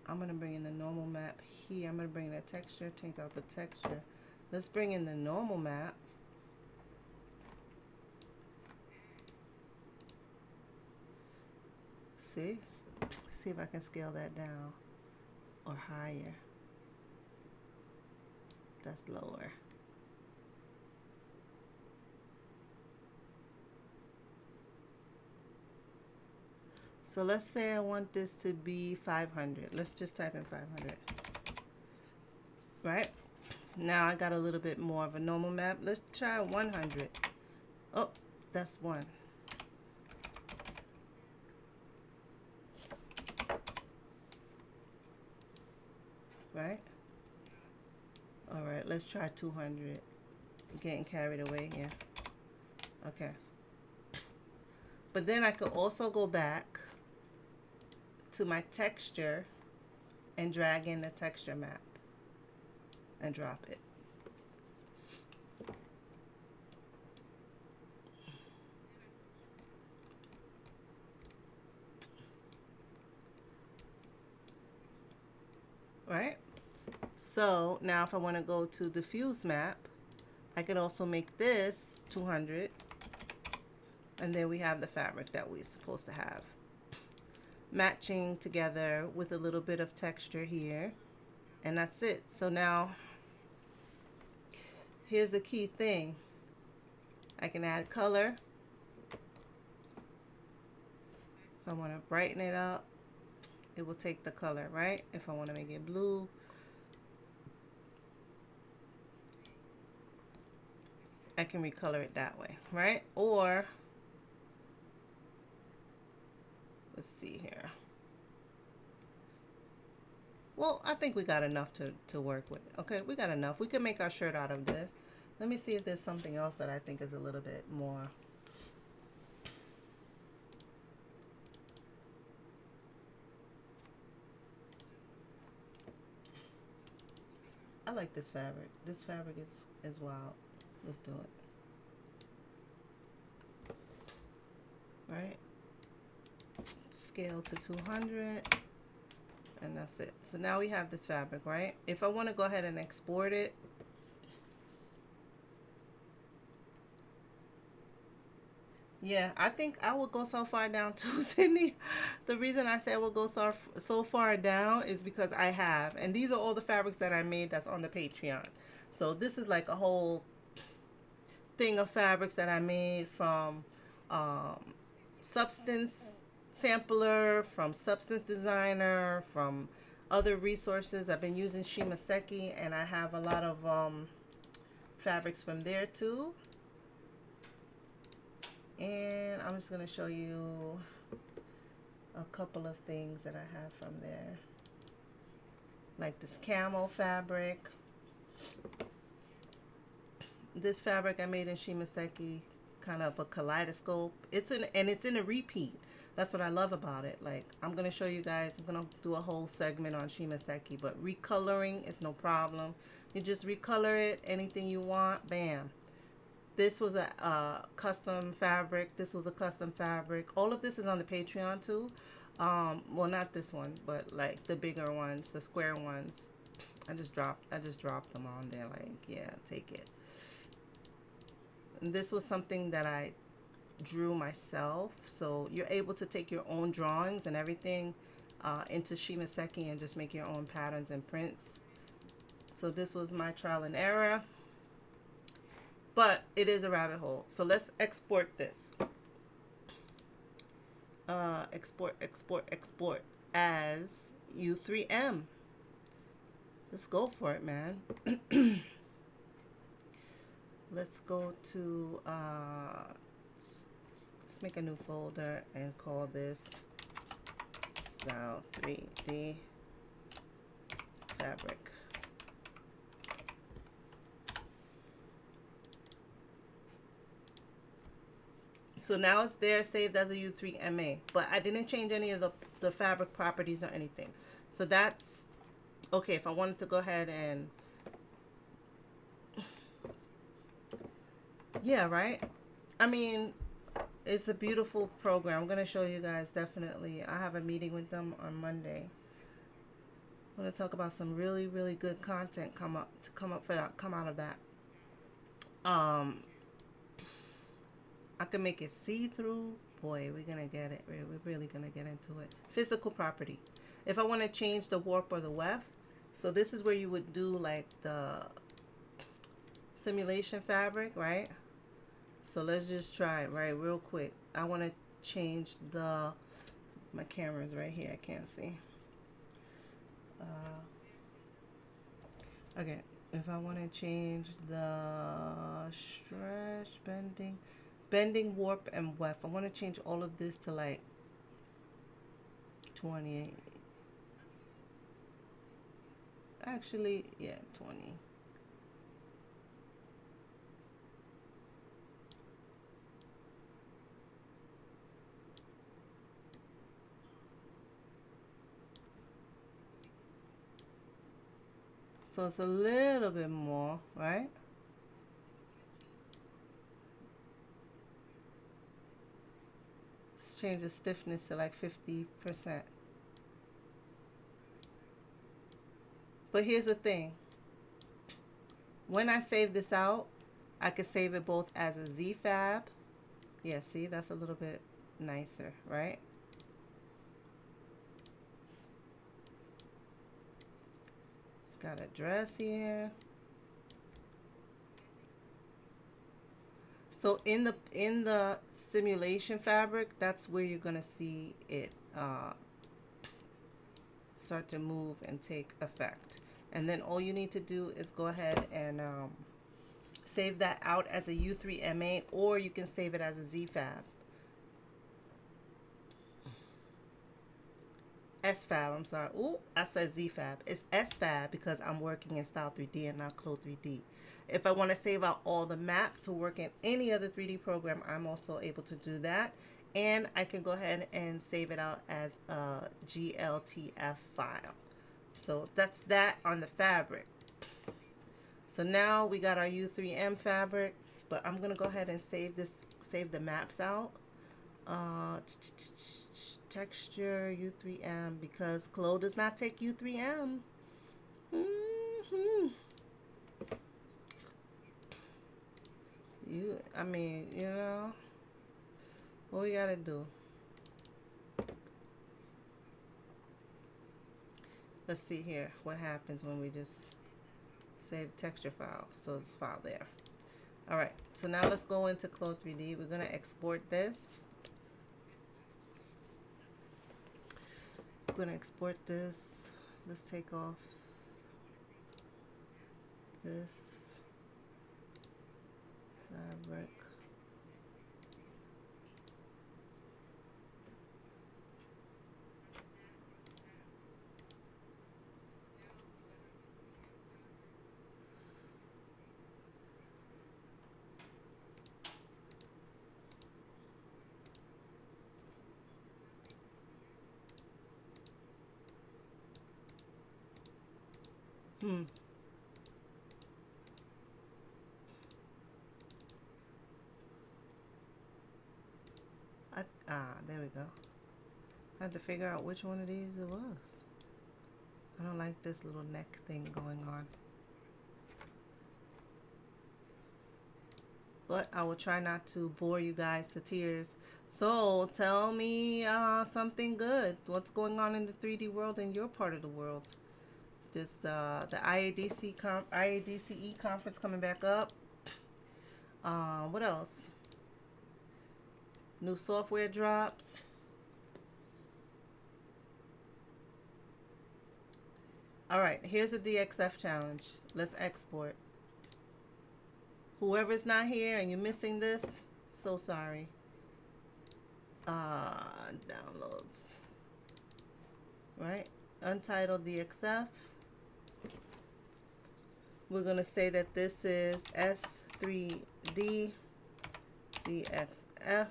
I'm going to bring in the normal map here. I'm going to bring that texture, take out the texture. Let's bring in the normal map. See? See if I can scale that down or higher. That's lower. So let's say I want this to be 500. Let's just type in 500. Right? Now I got a little bit more of a normal map. Let's try 100. Oh, that's one. Right? All right, let's try 200. Getting carried away here. Okay. But then I could also go back to my texture and drag in the texture map and drop it. Right? So now if I want to go to diffuse map, I could also make this 200, and then we have the fabric that we're supposed to have. Matching together with a little bit of texture here, and that's it. So now here's the key thing. I can add color. If I want to brighten it up, it will take the color, right? If I want to make it blue, I can recolor it that way, right? Or let's see here. Well, I think we got enough to work with. Okay, we got enough. We can make our shirt out of this. Let me see if there's something else that I think is a little bit more. I like this fabric. This fabric is wild. Let's do it. Right? Scale to 200. And that's it. So now we have this fabric, right? If I want to go ahead and export it, yeah, I think I will go so far down too, Sydney. The reason I say I will go so far down is because I have, and these are all the fabrics that I made that's on the Patreon. So this is like a whole thing of fabrics that I made from Substance Sampler, from Substance Designer, from other resources. I've been using Shimaseki, and I have a lot of fabrics from there too. And I'm just going to show you a couple of things that I have from there. Like this camel fabric. This fabric I made in Shimaseki, kind of a kaleidoscope. It's in a repeat. That's what I love about it. Like, I'm going to show you guys, I'm going to do a whole segment on Shimaseki, but recoloring is no problem. You just recolor it, anything you want, bam. This was a custom fabric. This was a custom fabric. All of this is on the Patreon too. Well, not this one, but like the bigger ones, the square ones. I just dropped them on there. Like, yeah, take it. And this was something that I drew myself. So you're able to take your own drawings and everything into Shimaseki and just make your own patterns and prints. So this was my trial and error. But it is a rabbit hole. So let's export this. Export as U3M. Let's go for it, man. Let's go to, let's make a new folder and call this Style 3D Fabric. So now it's there, saved as a U3MA, but I didn't change any of the fabric properties or anything. So that's okay. If I wanted to go ahead and, yeah, right? I mean, it's a beautiful program. I'm going to show you guys definitely. I have a meeting with them on Monday. I'm going to talk about some really, really good content come out of that. I can make it see-through. Boy, we're going to get it. We're really going to get into it. Physical property. If I want to change the warp or the weft, so this is where you would do like the simulation fabric, right? So let's just try it, right, real quick. I want to change my camera's right here. I can't see. Okay, if I want to change the stretch, bending, warp, and weft, I want to change all of this to like 20. Actually, yeah, 20. So it's a little bit more, right? Let's change the stiffness to like 50%. But here's the thing. When I save this out, I could save it both as a ZFab. Yeah, see, that's a little bit nicer, right? Got a dress here. So in the simulation fabric, that's where you're gonna see it start to move and take effect. And then all you need to do is go ahead and save that out as a U3MA, or you can save it as a ZFab. SFab, I'm sorry. Ooh, I said ZFab. It's SFab because I'm working in Style 3D and not Clo 3D. If I want to save out all the maps to work in any other 3D program, I'm also able to do that. And I can go ahead and save it out as a GLTF file. So that's that on the fabric. So now we got our U3M fabric, but I'm going to go ahead and save the maps out. Texture U3M, because Clo does not take U3M. I mean, you know, what we gotta do. Let's see here what happens when we just save texture file. So this file there. All right, so now let's go into Clo 3D. We're gonna export this. gonna export this. Let's take off this fabric. Hmm. There we go. I had to figure out which one of these it was. I don't like this little neck thing going on. But I will try not to bore you guys to tears. So tell me something good. What's going on in the 3D world in your part of the world? This the IADCE conference coming back up. What else? New software drops. All right, here's a DXF challenge. Let's export. Whoever's not here and you're missing this, so sorry. Downloads. Right? Untitled DXF. We're going to say that this is S3D DXF.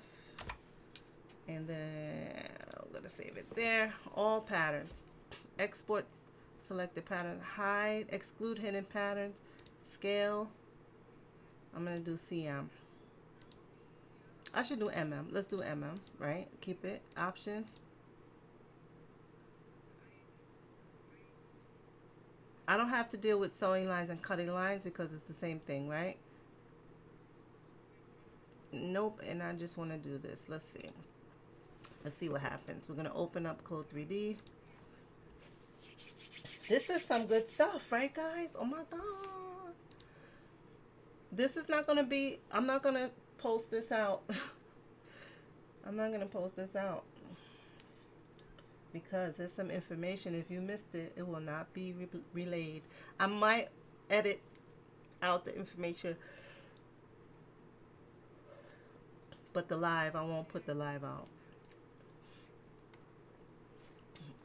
And then I'm going to save it there. All patterns. Export selected pattern. Hide. Exclude hidden patterns. Scale. I'm going to do CM. I should do MM. Let's do MM, right? Keep it. Option. I don't have to deal with sewing lines and cutting lines because it's the same thing, right? Nope. And I just want to do this. Let's see. Let's see what happens. We're going to open up Code 3D. This is some good stuff, right, guys? Oh my God. This is not going to be, I'm not going to post this out. I'm not going to post this out. Because there's some information. If you missed it, it will not be relayed. I might edit out the information. But the live, I won't put the live out.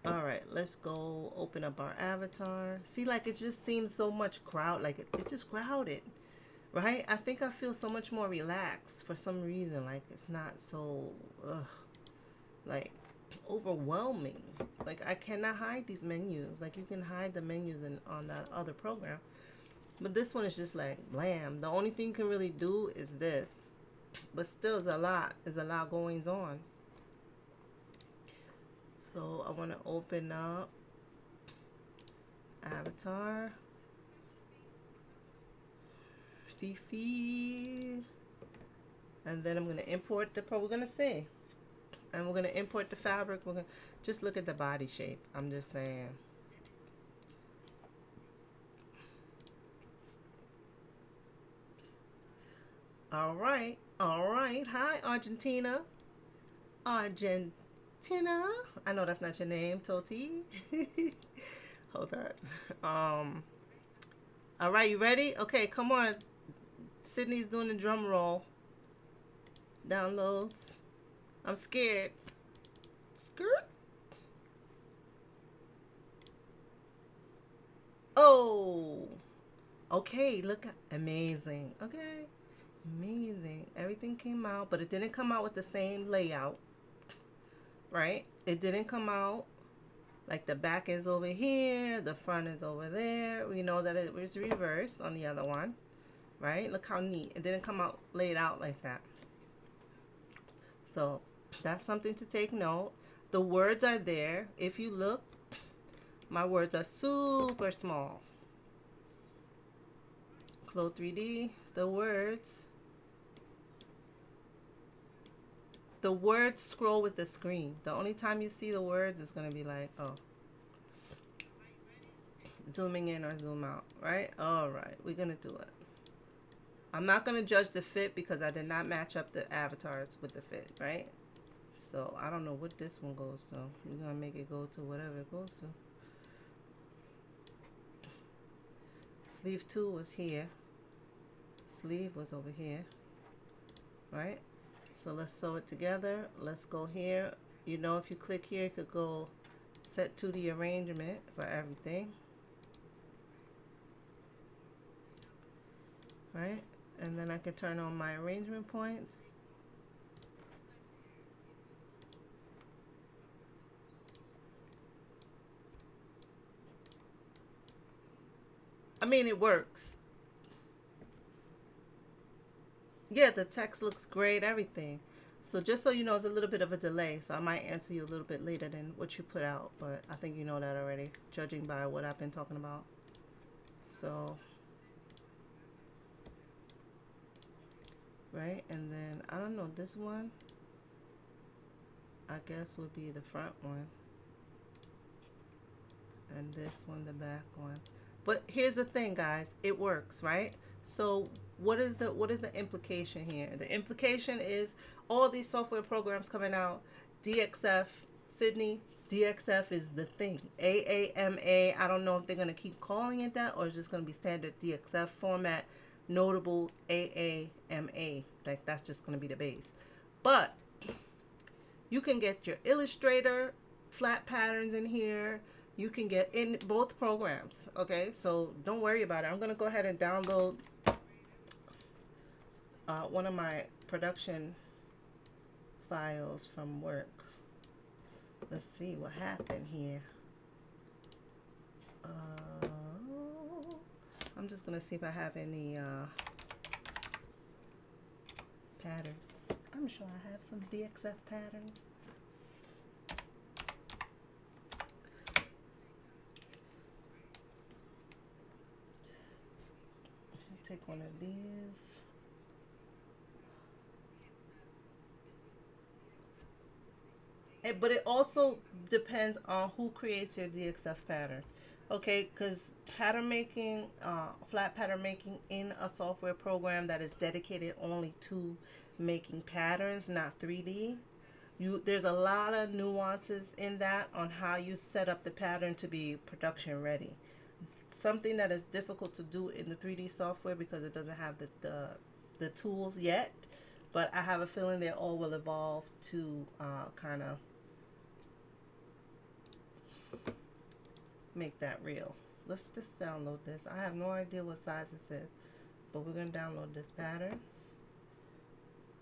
All right, let's go open up our avatar. See, like it just seems so much crowd, like it's just crowded, right? I think I feel so much more relaxed for some reason. Like it's not so, like overwhelming. Like I cannot hide these menus. Like you can hide the menus on that other program, but this one is just like blam. The only thing you can really do is this, but still, is a lot. There's a lot going on. So I want to open up Avatar, Fifi, and then I'm going to import the we're going to see, and we're going to import the fabric. We're going to just look at the body shape. I'm just saying. All right. Hi, Argentina. Argentina. I know that's not your name, Toti. Hold on. All right, you ready? Okay, come on. Sydney's doing the drum roll. Downloads. I'm scared. Skirt. Oh. Okay, look. Amazing. Okay. Amazing. Everything came out, but it didn't come out with the same layout. Right? It didn't come out like the back is over here, the front is over there. We know that it was reversed on the other one, right? Look how neat. It didn't come out laid out like that. So that's something to take note. The words are there. If you look, my words are super small. Clone 3D, the words scroll with the screen. The only time you see the words is going to be like, oh, zooming in or zoom out, right? All right, we're going to do it. I'm not going to judge the fit because I did not match up the avatars with the fit, right? So I don't know what this one goes to. We're gonna make it go to whatever it goes to. Sleeve 2 was here. Sleeve was over here. Right? So let's sew it together. Let's go here. You know, if you click here, it could go set to the arrangement for everything. Right? And then I can turn on my arrangement points. I mean, it works. Yeah, the text looks great, everything. So just so you know, it's a little bit of a delay, so I might answer you a little bit later than what you put out, but I think you know that already, judging by what I've been talking about. So, right, and then, I don't know, this one, I guess would be the front one. And this one, the back one. But here's the thing, guys, it works, right? So what is the implication here? The implication is all these software programs coming out, DXF, Sydney, DXF is the thing. AAMA, I don't know if they're going to keep calling it that or it's just going to be standard DXF format, notable AAMA. Like that's just going to be the base. But you can get your Illustrator flat patterns in here. You can get in both programs, okay? So don't worry about it. I'm going to go ahead and download one of my production files from work. Let's see what happened here. I'm just going to see if I have any patterns. I'm sure I have some DXF patterns. Take one of these. But it also depends on who creates your DXF pattern. Okay, because pattern making, flat pattern making in a software program that is dedicated only to making patterns, not 3D, there's a lot of nuances in that on how you set up the pattern to be production ready. Something that is difficult to do in the 3D software because it doesn't have the tools yet, but I have a feeling they all will evolve to kind of make that real. Let's just download this. I have no idea what size this is, but we're going to download this pattern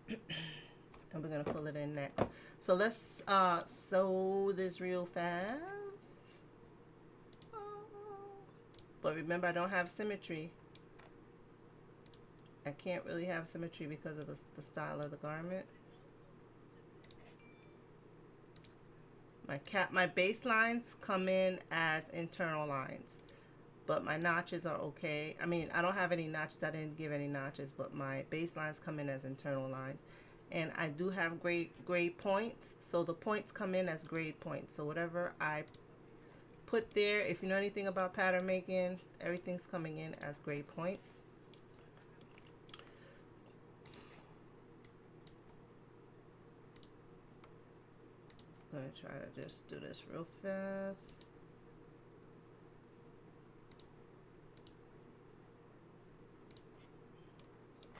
and we're going to pull it in next. So let's sew this real fast. But remember, I don't have symmetry. I can't really have symmetry because of the style of the garment. My baselines come in as internal lines, but my notches are okay. I mean, I don't have any notches. I didn't give any notches, but my baselines come in as internal lines. And I do have grade points, so the points come in as grade points. So whatever I put there, if you know anything about pattern making, everything's coming in as grade points. I'm gonna try to just do this real fast.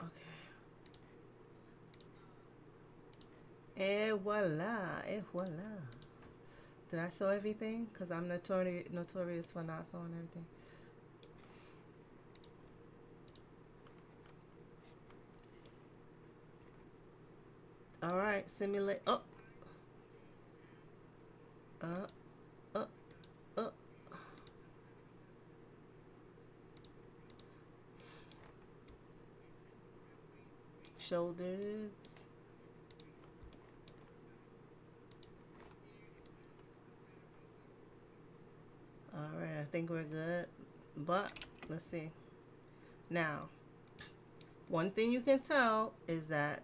Okay. Et voila, et voila. Did I sew everything? Because I'm notorious for not sewing everything. All right, simulate. Oh. Shoulders. All right, I think we're good. But let's see. Now, one thing you can tell is that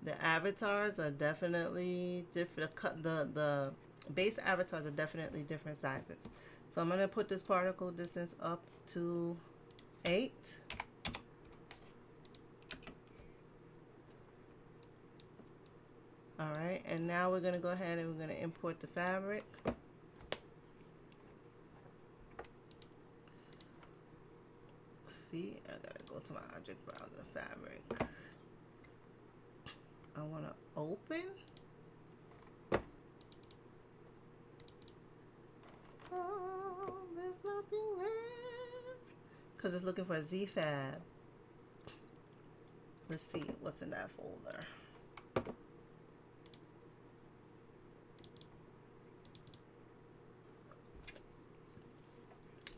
the avatars are definitely different. The base avatars are definitely different sizes. So I'm going to put this particle distance up to 8. All right, and now we're gonna go ahead and we're gonna import the fabric. See, I gotta go to my object browser, fabric. I wanna open. Oh, there's nothing there. Because it's looking for a ZFab. Let's see what's in that folder.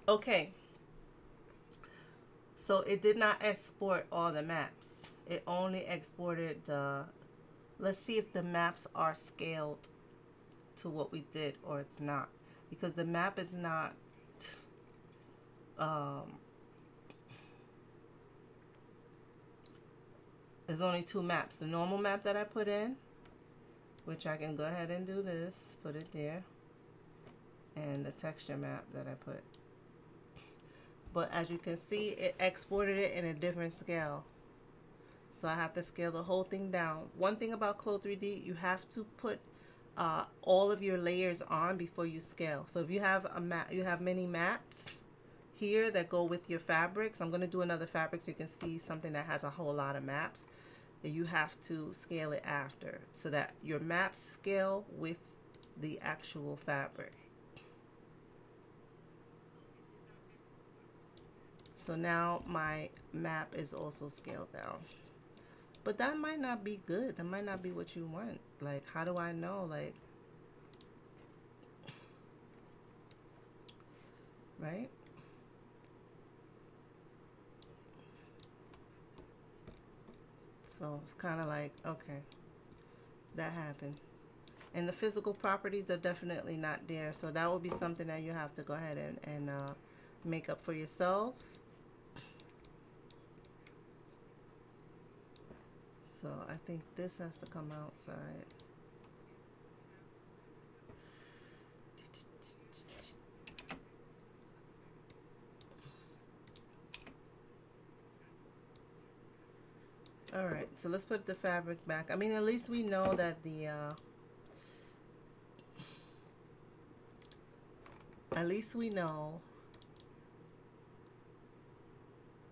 Okay. So it did not export all the maps. It only exported the, let's see if the maps are scaled to what we did or it's not. Because the map is not, there's only two maps. The normal map that I put in, which I can go ahead and do this, put it there, and the texture map that I put. But as you can see, it exported it in a different scale. So I have to scale the whole thing down. One thing about Clo3D, you have to put all of your layers on before you scale. So if you have a map, you have many maps here that go with your fabrics. I'm going to do another fabric so you can see something that has a whole lot of maps. You have to scale it after so that your maps scale with the actual fabric. So now my map is also scaled down. But that might not be good. That might not be what you want. Like, how do I know? Like, right? So it's kind of like, okay, that happened. And the physical properties are definitely not there. So that would be something that you have to go ahead and make up for yourself. So I think this has to come outside. All right, so let's put the fabric back. I mean, at least we know that the at least we know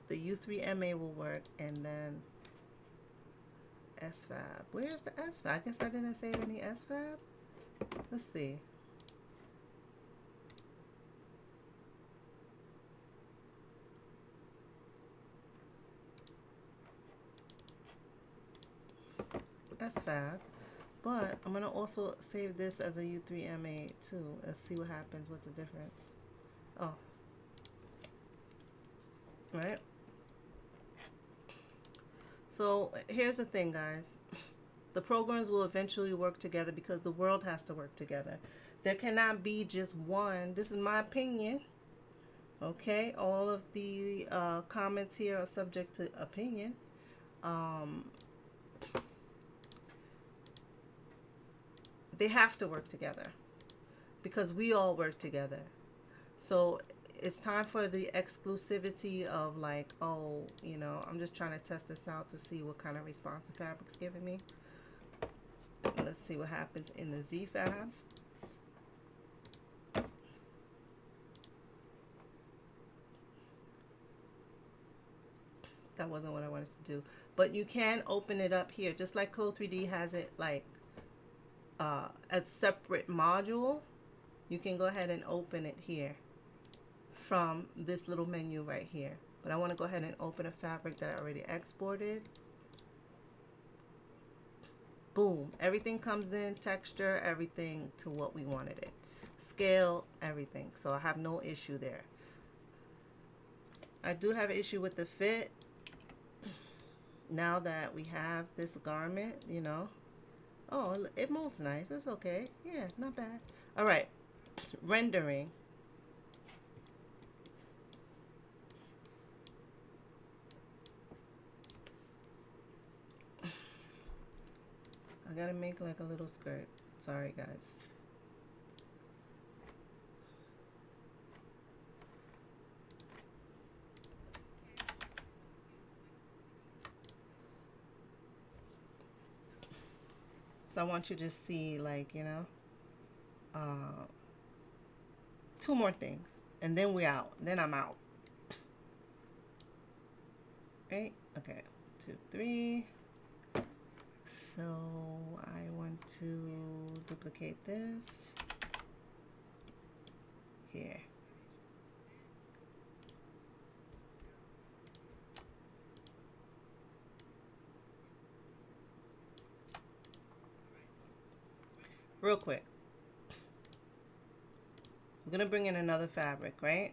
the U3MA will work, and then SFAB. Where's the SFAB? I guess I didn't save any SFAB. Let's see. SFAB. But I'm going to also save this as a U3MA too. Let's see what happens. What's the difference? Oh. Right. So here's the thing, guys. The programs will eventually work together because the world has to work together. There cannot be just one. This is my opinion. Okay, all of the comments here are subject to opinion. They have to work together because we all work together. So it's time for the exclusivity of like, oh, you know, I'm just trying to test this out to see what kind of response the fabric's giving me. Let's see what happens in the ZFab. That wasn't what I wanted to do. But you can open it up here, just like Clo3D has it like a separate module. You can go ahead and open it here from this little menu right here. But I want to go ahead and open a fabric that I already exported. Boom, everything comes in, texture, everything to what we wanted it. Scale, everything. So I have no issue there. I do have an issue with the fit. Now that we have this garment, you know. Oh, it moves nice. It's okay. Yeah, not bad. All right, rendering. I gotta make like a little skirt. Sorry, guys. So I want you to see, like, you know, uh, two more things. And then we're out. Then I'm out. Right? Okay. 2, 3. So I want to duplicate this here. Real quick. We're going to bring in another fabric, right?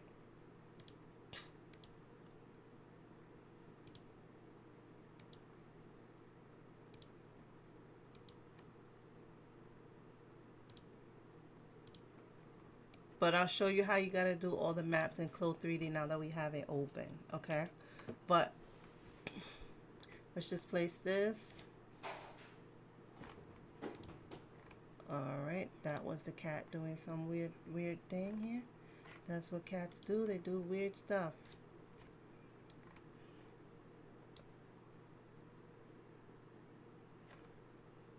But I'll show you how you got to do all the maps in Clo 3D now that we have it open, okay? But let's just place this. All right, that was the cat doing some weird thing here. That's what cats do. They do weird stuff.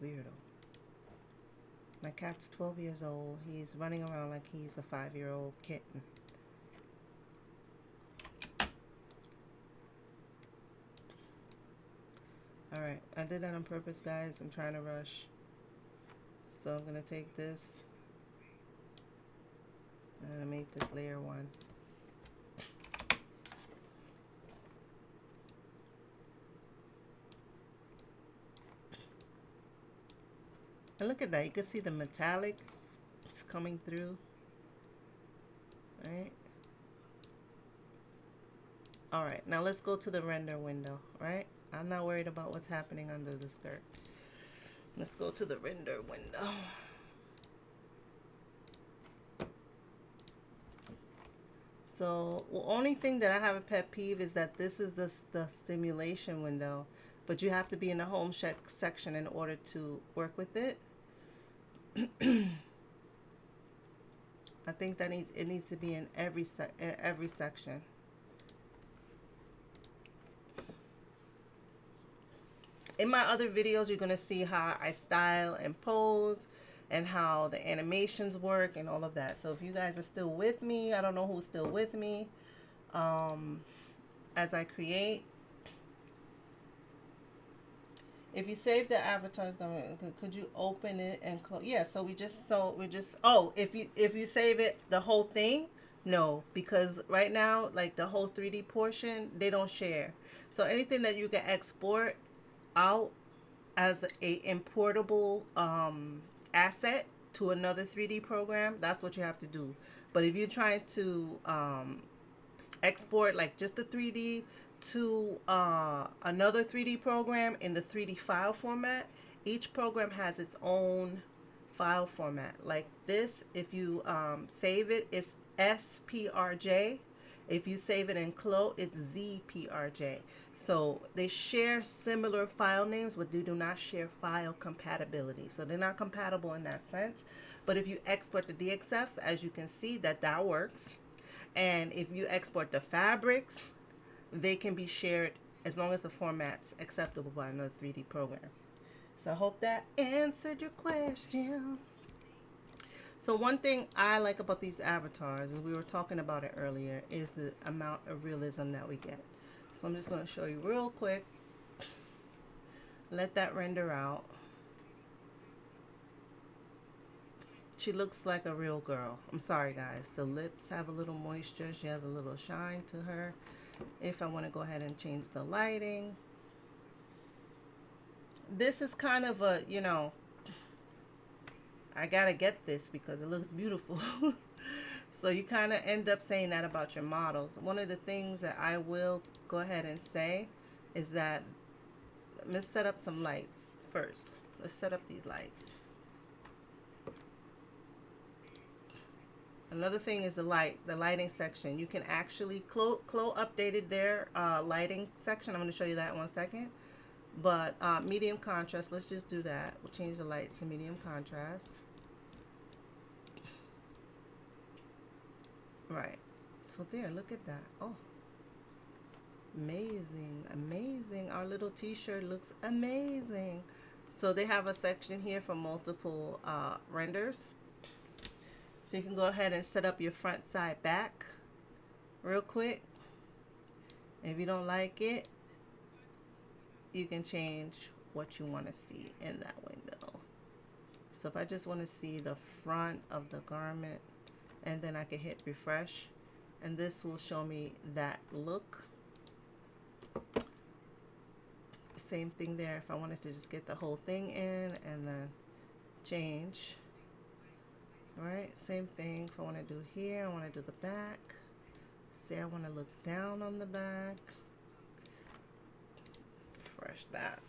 Weirdo. My cat's 12 years old. He's running around like he's a 5-year-old kitten. Alright, I did that on purpose, guys. I'm trying to rush. So I'm going to take this. I'm going to make this layer 1. And look at that. You can see the metallic. It's coming through. Right? Alright, now let's go to the render window, right? I'm not worried about what's happening under the skirt. Let's go to the render window. So the only thing that I have a pet peeve is that this is the simulation window, but you have to be in the home section in order to work with it. I think that it needs to be in every section. In my other videos, you're going to see how I style and pose and how the animations work and all of that. So if you guys are still with me, I don't know who's still with me as I create. If you save the avatars, could you open it and close? Yeah, so we just oh, if you save it the whole thing, no, because right now, like the whole 3D portion, they don't share. So anything that you can export out as a importable asset to another 3D program, that's what you have to do. But if you're trying to export like just the 3D to another 3D program in the 3D file format, each program has its own file format. Like this, if you save it, it's SPRJ. If you save it in Clo, it's ZPRJ. So they share similar file names, but they do not share file compatibility. So they're not compatible in that sense. But if you export the DXF, as you can see, that works. And if you export the fabrics, they can be shared as long as the format's acceptable by another 3D program. So I hope that answered your question. So one thing I like about these avatars, and we were talking about it earlier, is the amount of realism that we get. So I'm just going to show you real quick. Let that render out. She looks like a real girl. I'm sorry, guys. The lips have a little moisture. She has a little shine to her. If I want to go ahead and change the lighting. This is kind of a, you know, I got to get this because it looks beautiful. So you kind of end up saying that about your models. One of the things that I will go ahead and say is that, let's set up some lights first. Let's set up these lights. Another thing is the lighting section. You can actually, Clo updated their lighting section. I'm going to show you that in 1 second. But medium contrast, let's just do that. We'll change the lights to medium contrast. Right. So there, look at that. Oh, amazing, amazing. Our little t-shirt looks amazing. So they have a section here for multiple renders. So you can go ahead and set up your front, side, back real quick. If you don't like it, you can change what you want to see in that window. So if I just want to see the front of the garment, and then I can hit refresh, and this will show me that look. Same thing there if I wanted to just get the whole thing in and then change. Right, same thing if I want to do here. I want to do the back. Say I want to look down on the back. Refresh that.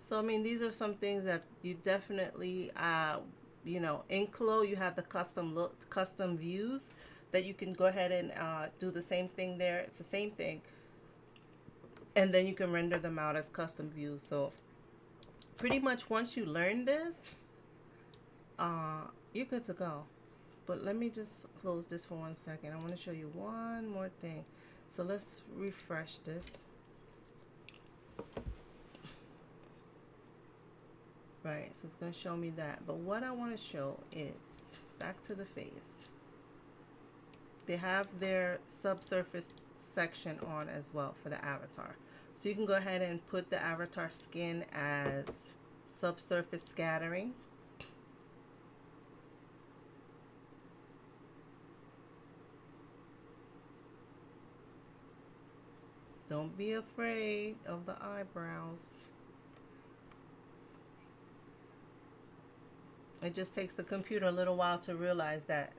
So I mean, these are some things that you definitely you know, in Clo you have the custom look, custom views that you can go ahead and do the same thing there. It's the same thing, and then you can render them out as custom views. So pretty much once you learn this, you're good to go. But let me just close this for 1 second. I want to show you one more thing. So let's refresh this. Right, so it's going to show me that. But what I want to show is back to the face. They have their subsurface section on as well for the avatar. So you can go ahead and put the avatar skin as subsurface scattering. Don't be afraid of the eyebrows. It just takes the computer a little while to realize that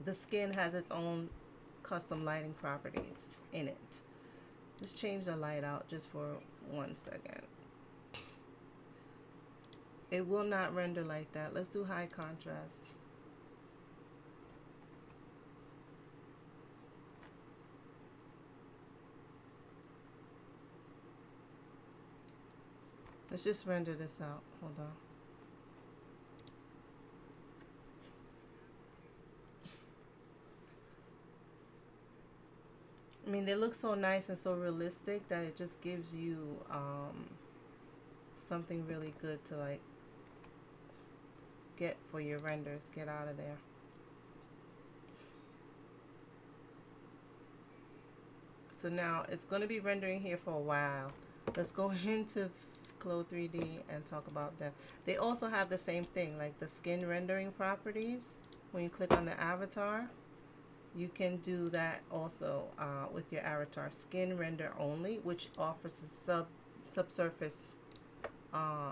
the skin has its own custom lighting properties in it. Just change the light out just for 1 second. It will not render like that. Let's do high contrast. Let's just render this out. Hold on. I mean, they look so nice and so realistic that it just gives you something really good to like get for your renders. Get out of there. So now it's going to be rendering here for a while. Let's go into Clo 3D and talk about them. They also have the same thing, like the skin rendering properties. When you click on the avatar, you can do that also with your avatar skin render only, which offers the subsurface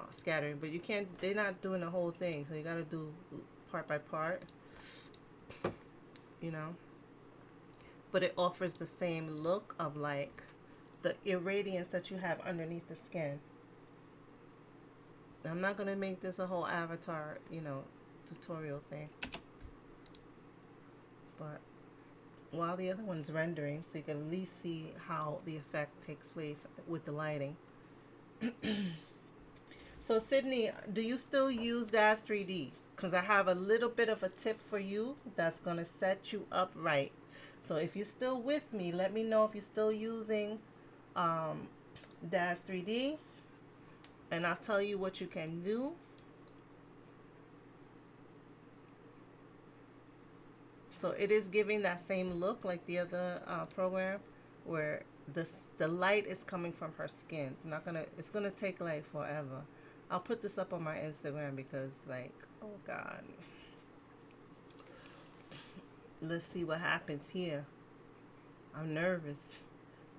scattering, but you can't, they're not doing the whole thing, so you got to do part by part, you know. But it offers the same look of like the irradiance that you have underneath the skin. I'm not going to make this a whole avatar, you know, tutorial thing, but while the other one's rendering, so you can at least see how the effect takes place with the lighting. So Sydney, do you still use Daz 3D? Because I have a little bit of a tip for you that's going to set you up right. So if you're still with me, let me know if you're still using Daz 3D, and I'll tell you what you can do. So it is giving that same look like the other program, where the light is coming from her skin. It's gonna take like forever. I'll put this up on my Instagram because like, oh God. Let's see what happens here. I'm nervous.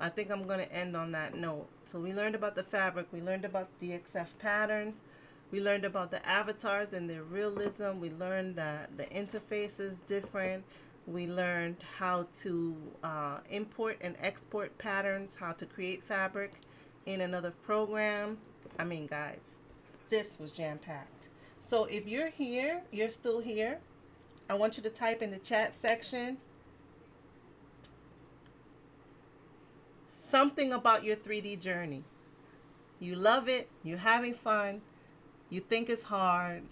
I think I'm gonna end on that note. So we learned about the fabric, we learned about DXF patterns, we learned about the avatars and their realism. We learned that the interface is different. We learned how to import and export patterns, how to create fabric in another program. I mean, guys, this was jam-packed. So if you're here, you're still here, I want you to type in the chat section something about your 3D journey. You love it, you're having fun, you think it's hard.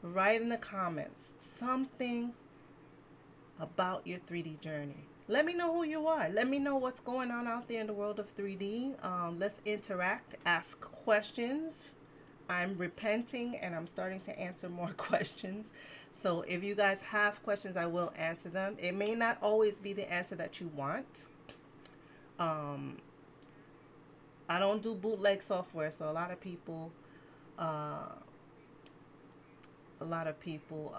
Write in the comments something about your 3D journey. Let me know who you are. Let me know what's going on out there in the world of 3D. Let's interact, ask questions. I'm repenting and I'm starting to answer more questions. So if you guys have questions, I will answer them. It may not always be the answer that you want. Um, I don't do bootleg software, so uh, a lot of people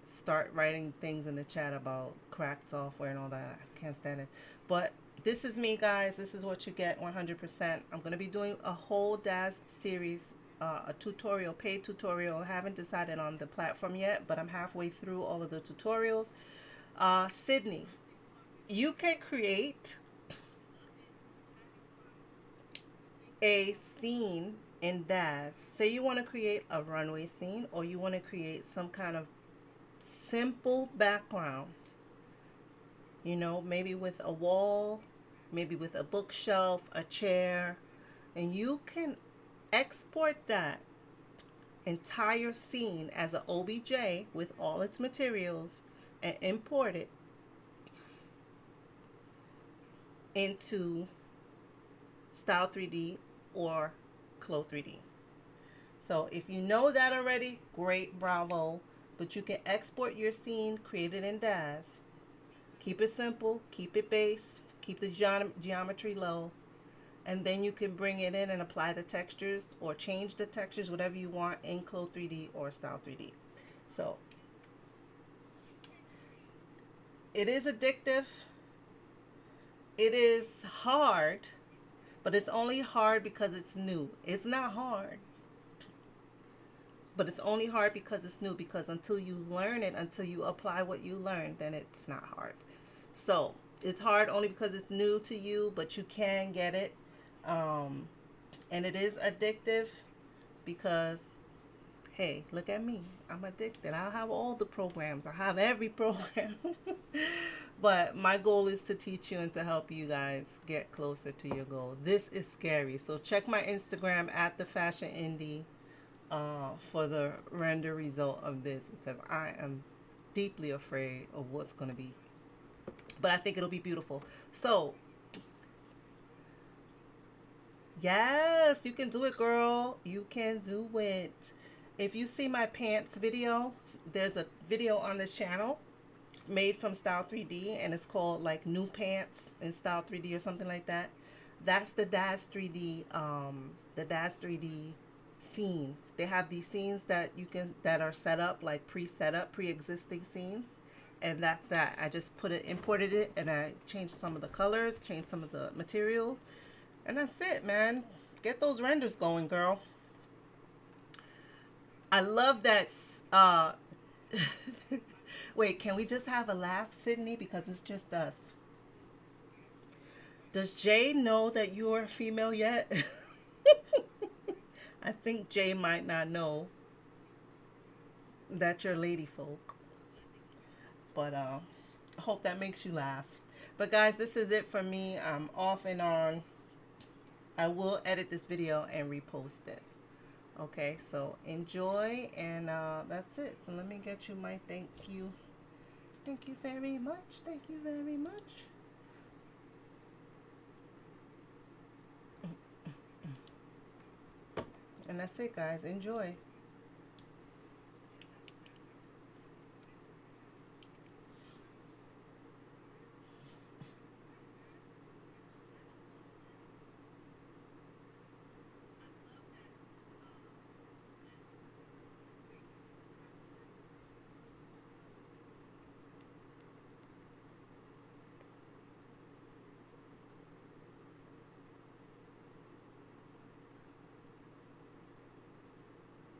start writing things in the chat about cracked software and all that. I can't stand it. But this is me, guys. This is what you get 100%. I'm going to be doing a whole DAZ series, a tutorial, paid tutorial. I haven't decided on the platform yet, but I'm halfway through all of the tutorials. Sydney, you can create a scene in DAZ. Say you want to create a runway scene, or you want to create some kind of simple background, you know, maybe with a wall, maybe with a bookshelf, a chair, and you can export that entire scene as an OBJ with all its materials and import it into Style 3D or Clo 3D. So if you know that already, great, bravo. But you can export your scene, create it in DAZ. Keep it simple, keep it base, keep the geometry low, and then you can bring it in and apply the textures or change the textures, whatever you want in Clo 3D or Style 3D. So it is addictive. It is hard, but it's only hard because it's new. It's not hard, but it's only hard because it's new, because until you learn it, until you apply what you learn, then it's not hard. So it's hard only because it's new to you, but you can get it. And it is addictive because, hey, look at me. I'm addicted. I have all the programs. I have every program. But my goal is to teach you and to help you guys get closer to your goal. This is scary. So check my Instagram at the Fashion Indie for the render result of this, because I am deeply afraid of what's going to be. But I think it'll be beautiful. So, yes, you can do it, girl. You can do it. If you see my pants video, there's a video on this channel made from Style 3D, and it's called like New Pants in Style 3D or something like that. That's the DAZ 3D, the DAZ 3D scene. They have these scenes that that are set up, like pre-set up, pre-existing scenes, and that's that. I just imported it, and I changed some of the colors, changed some of the material, and that's it, man. Get those renders going, girl. I love that. Wait, can we just have a laugh, Sydney? Because it's just us. Does Jay know that you are a female yet? I think Jay might not know that you're lady folk. But I hope that makes you laugh. But guys, this is it for me. I'm off and on. I will edit this video and repost it. Okay, so enjoy, and that's it. So let me get you my thank you. Thank you very much. Thank you very much. And that's it, guys. Enjoy.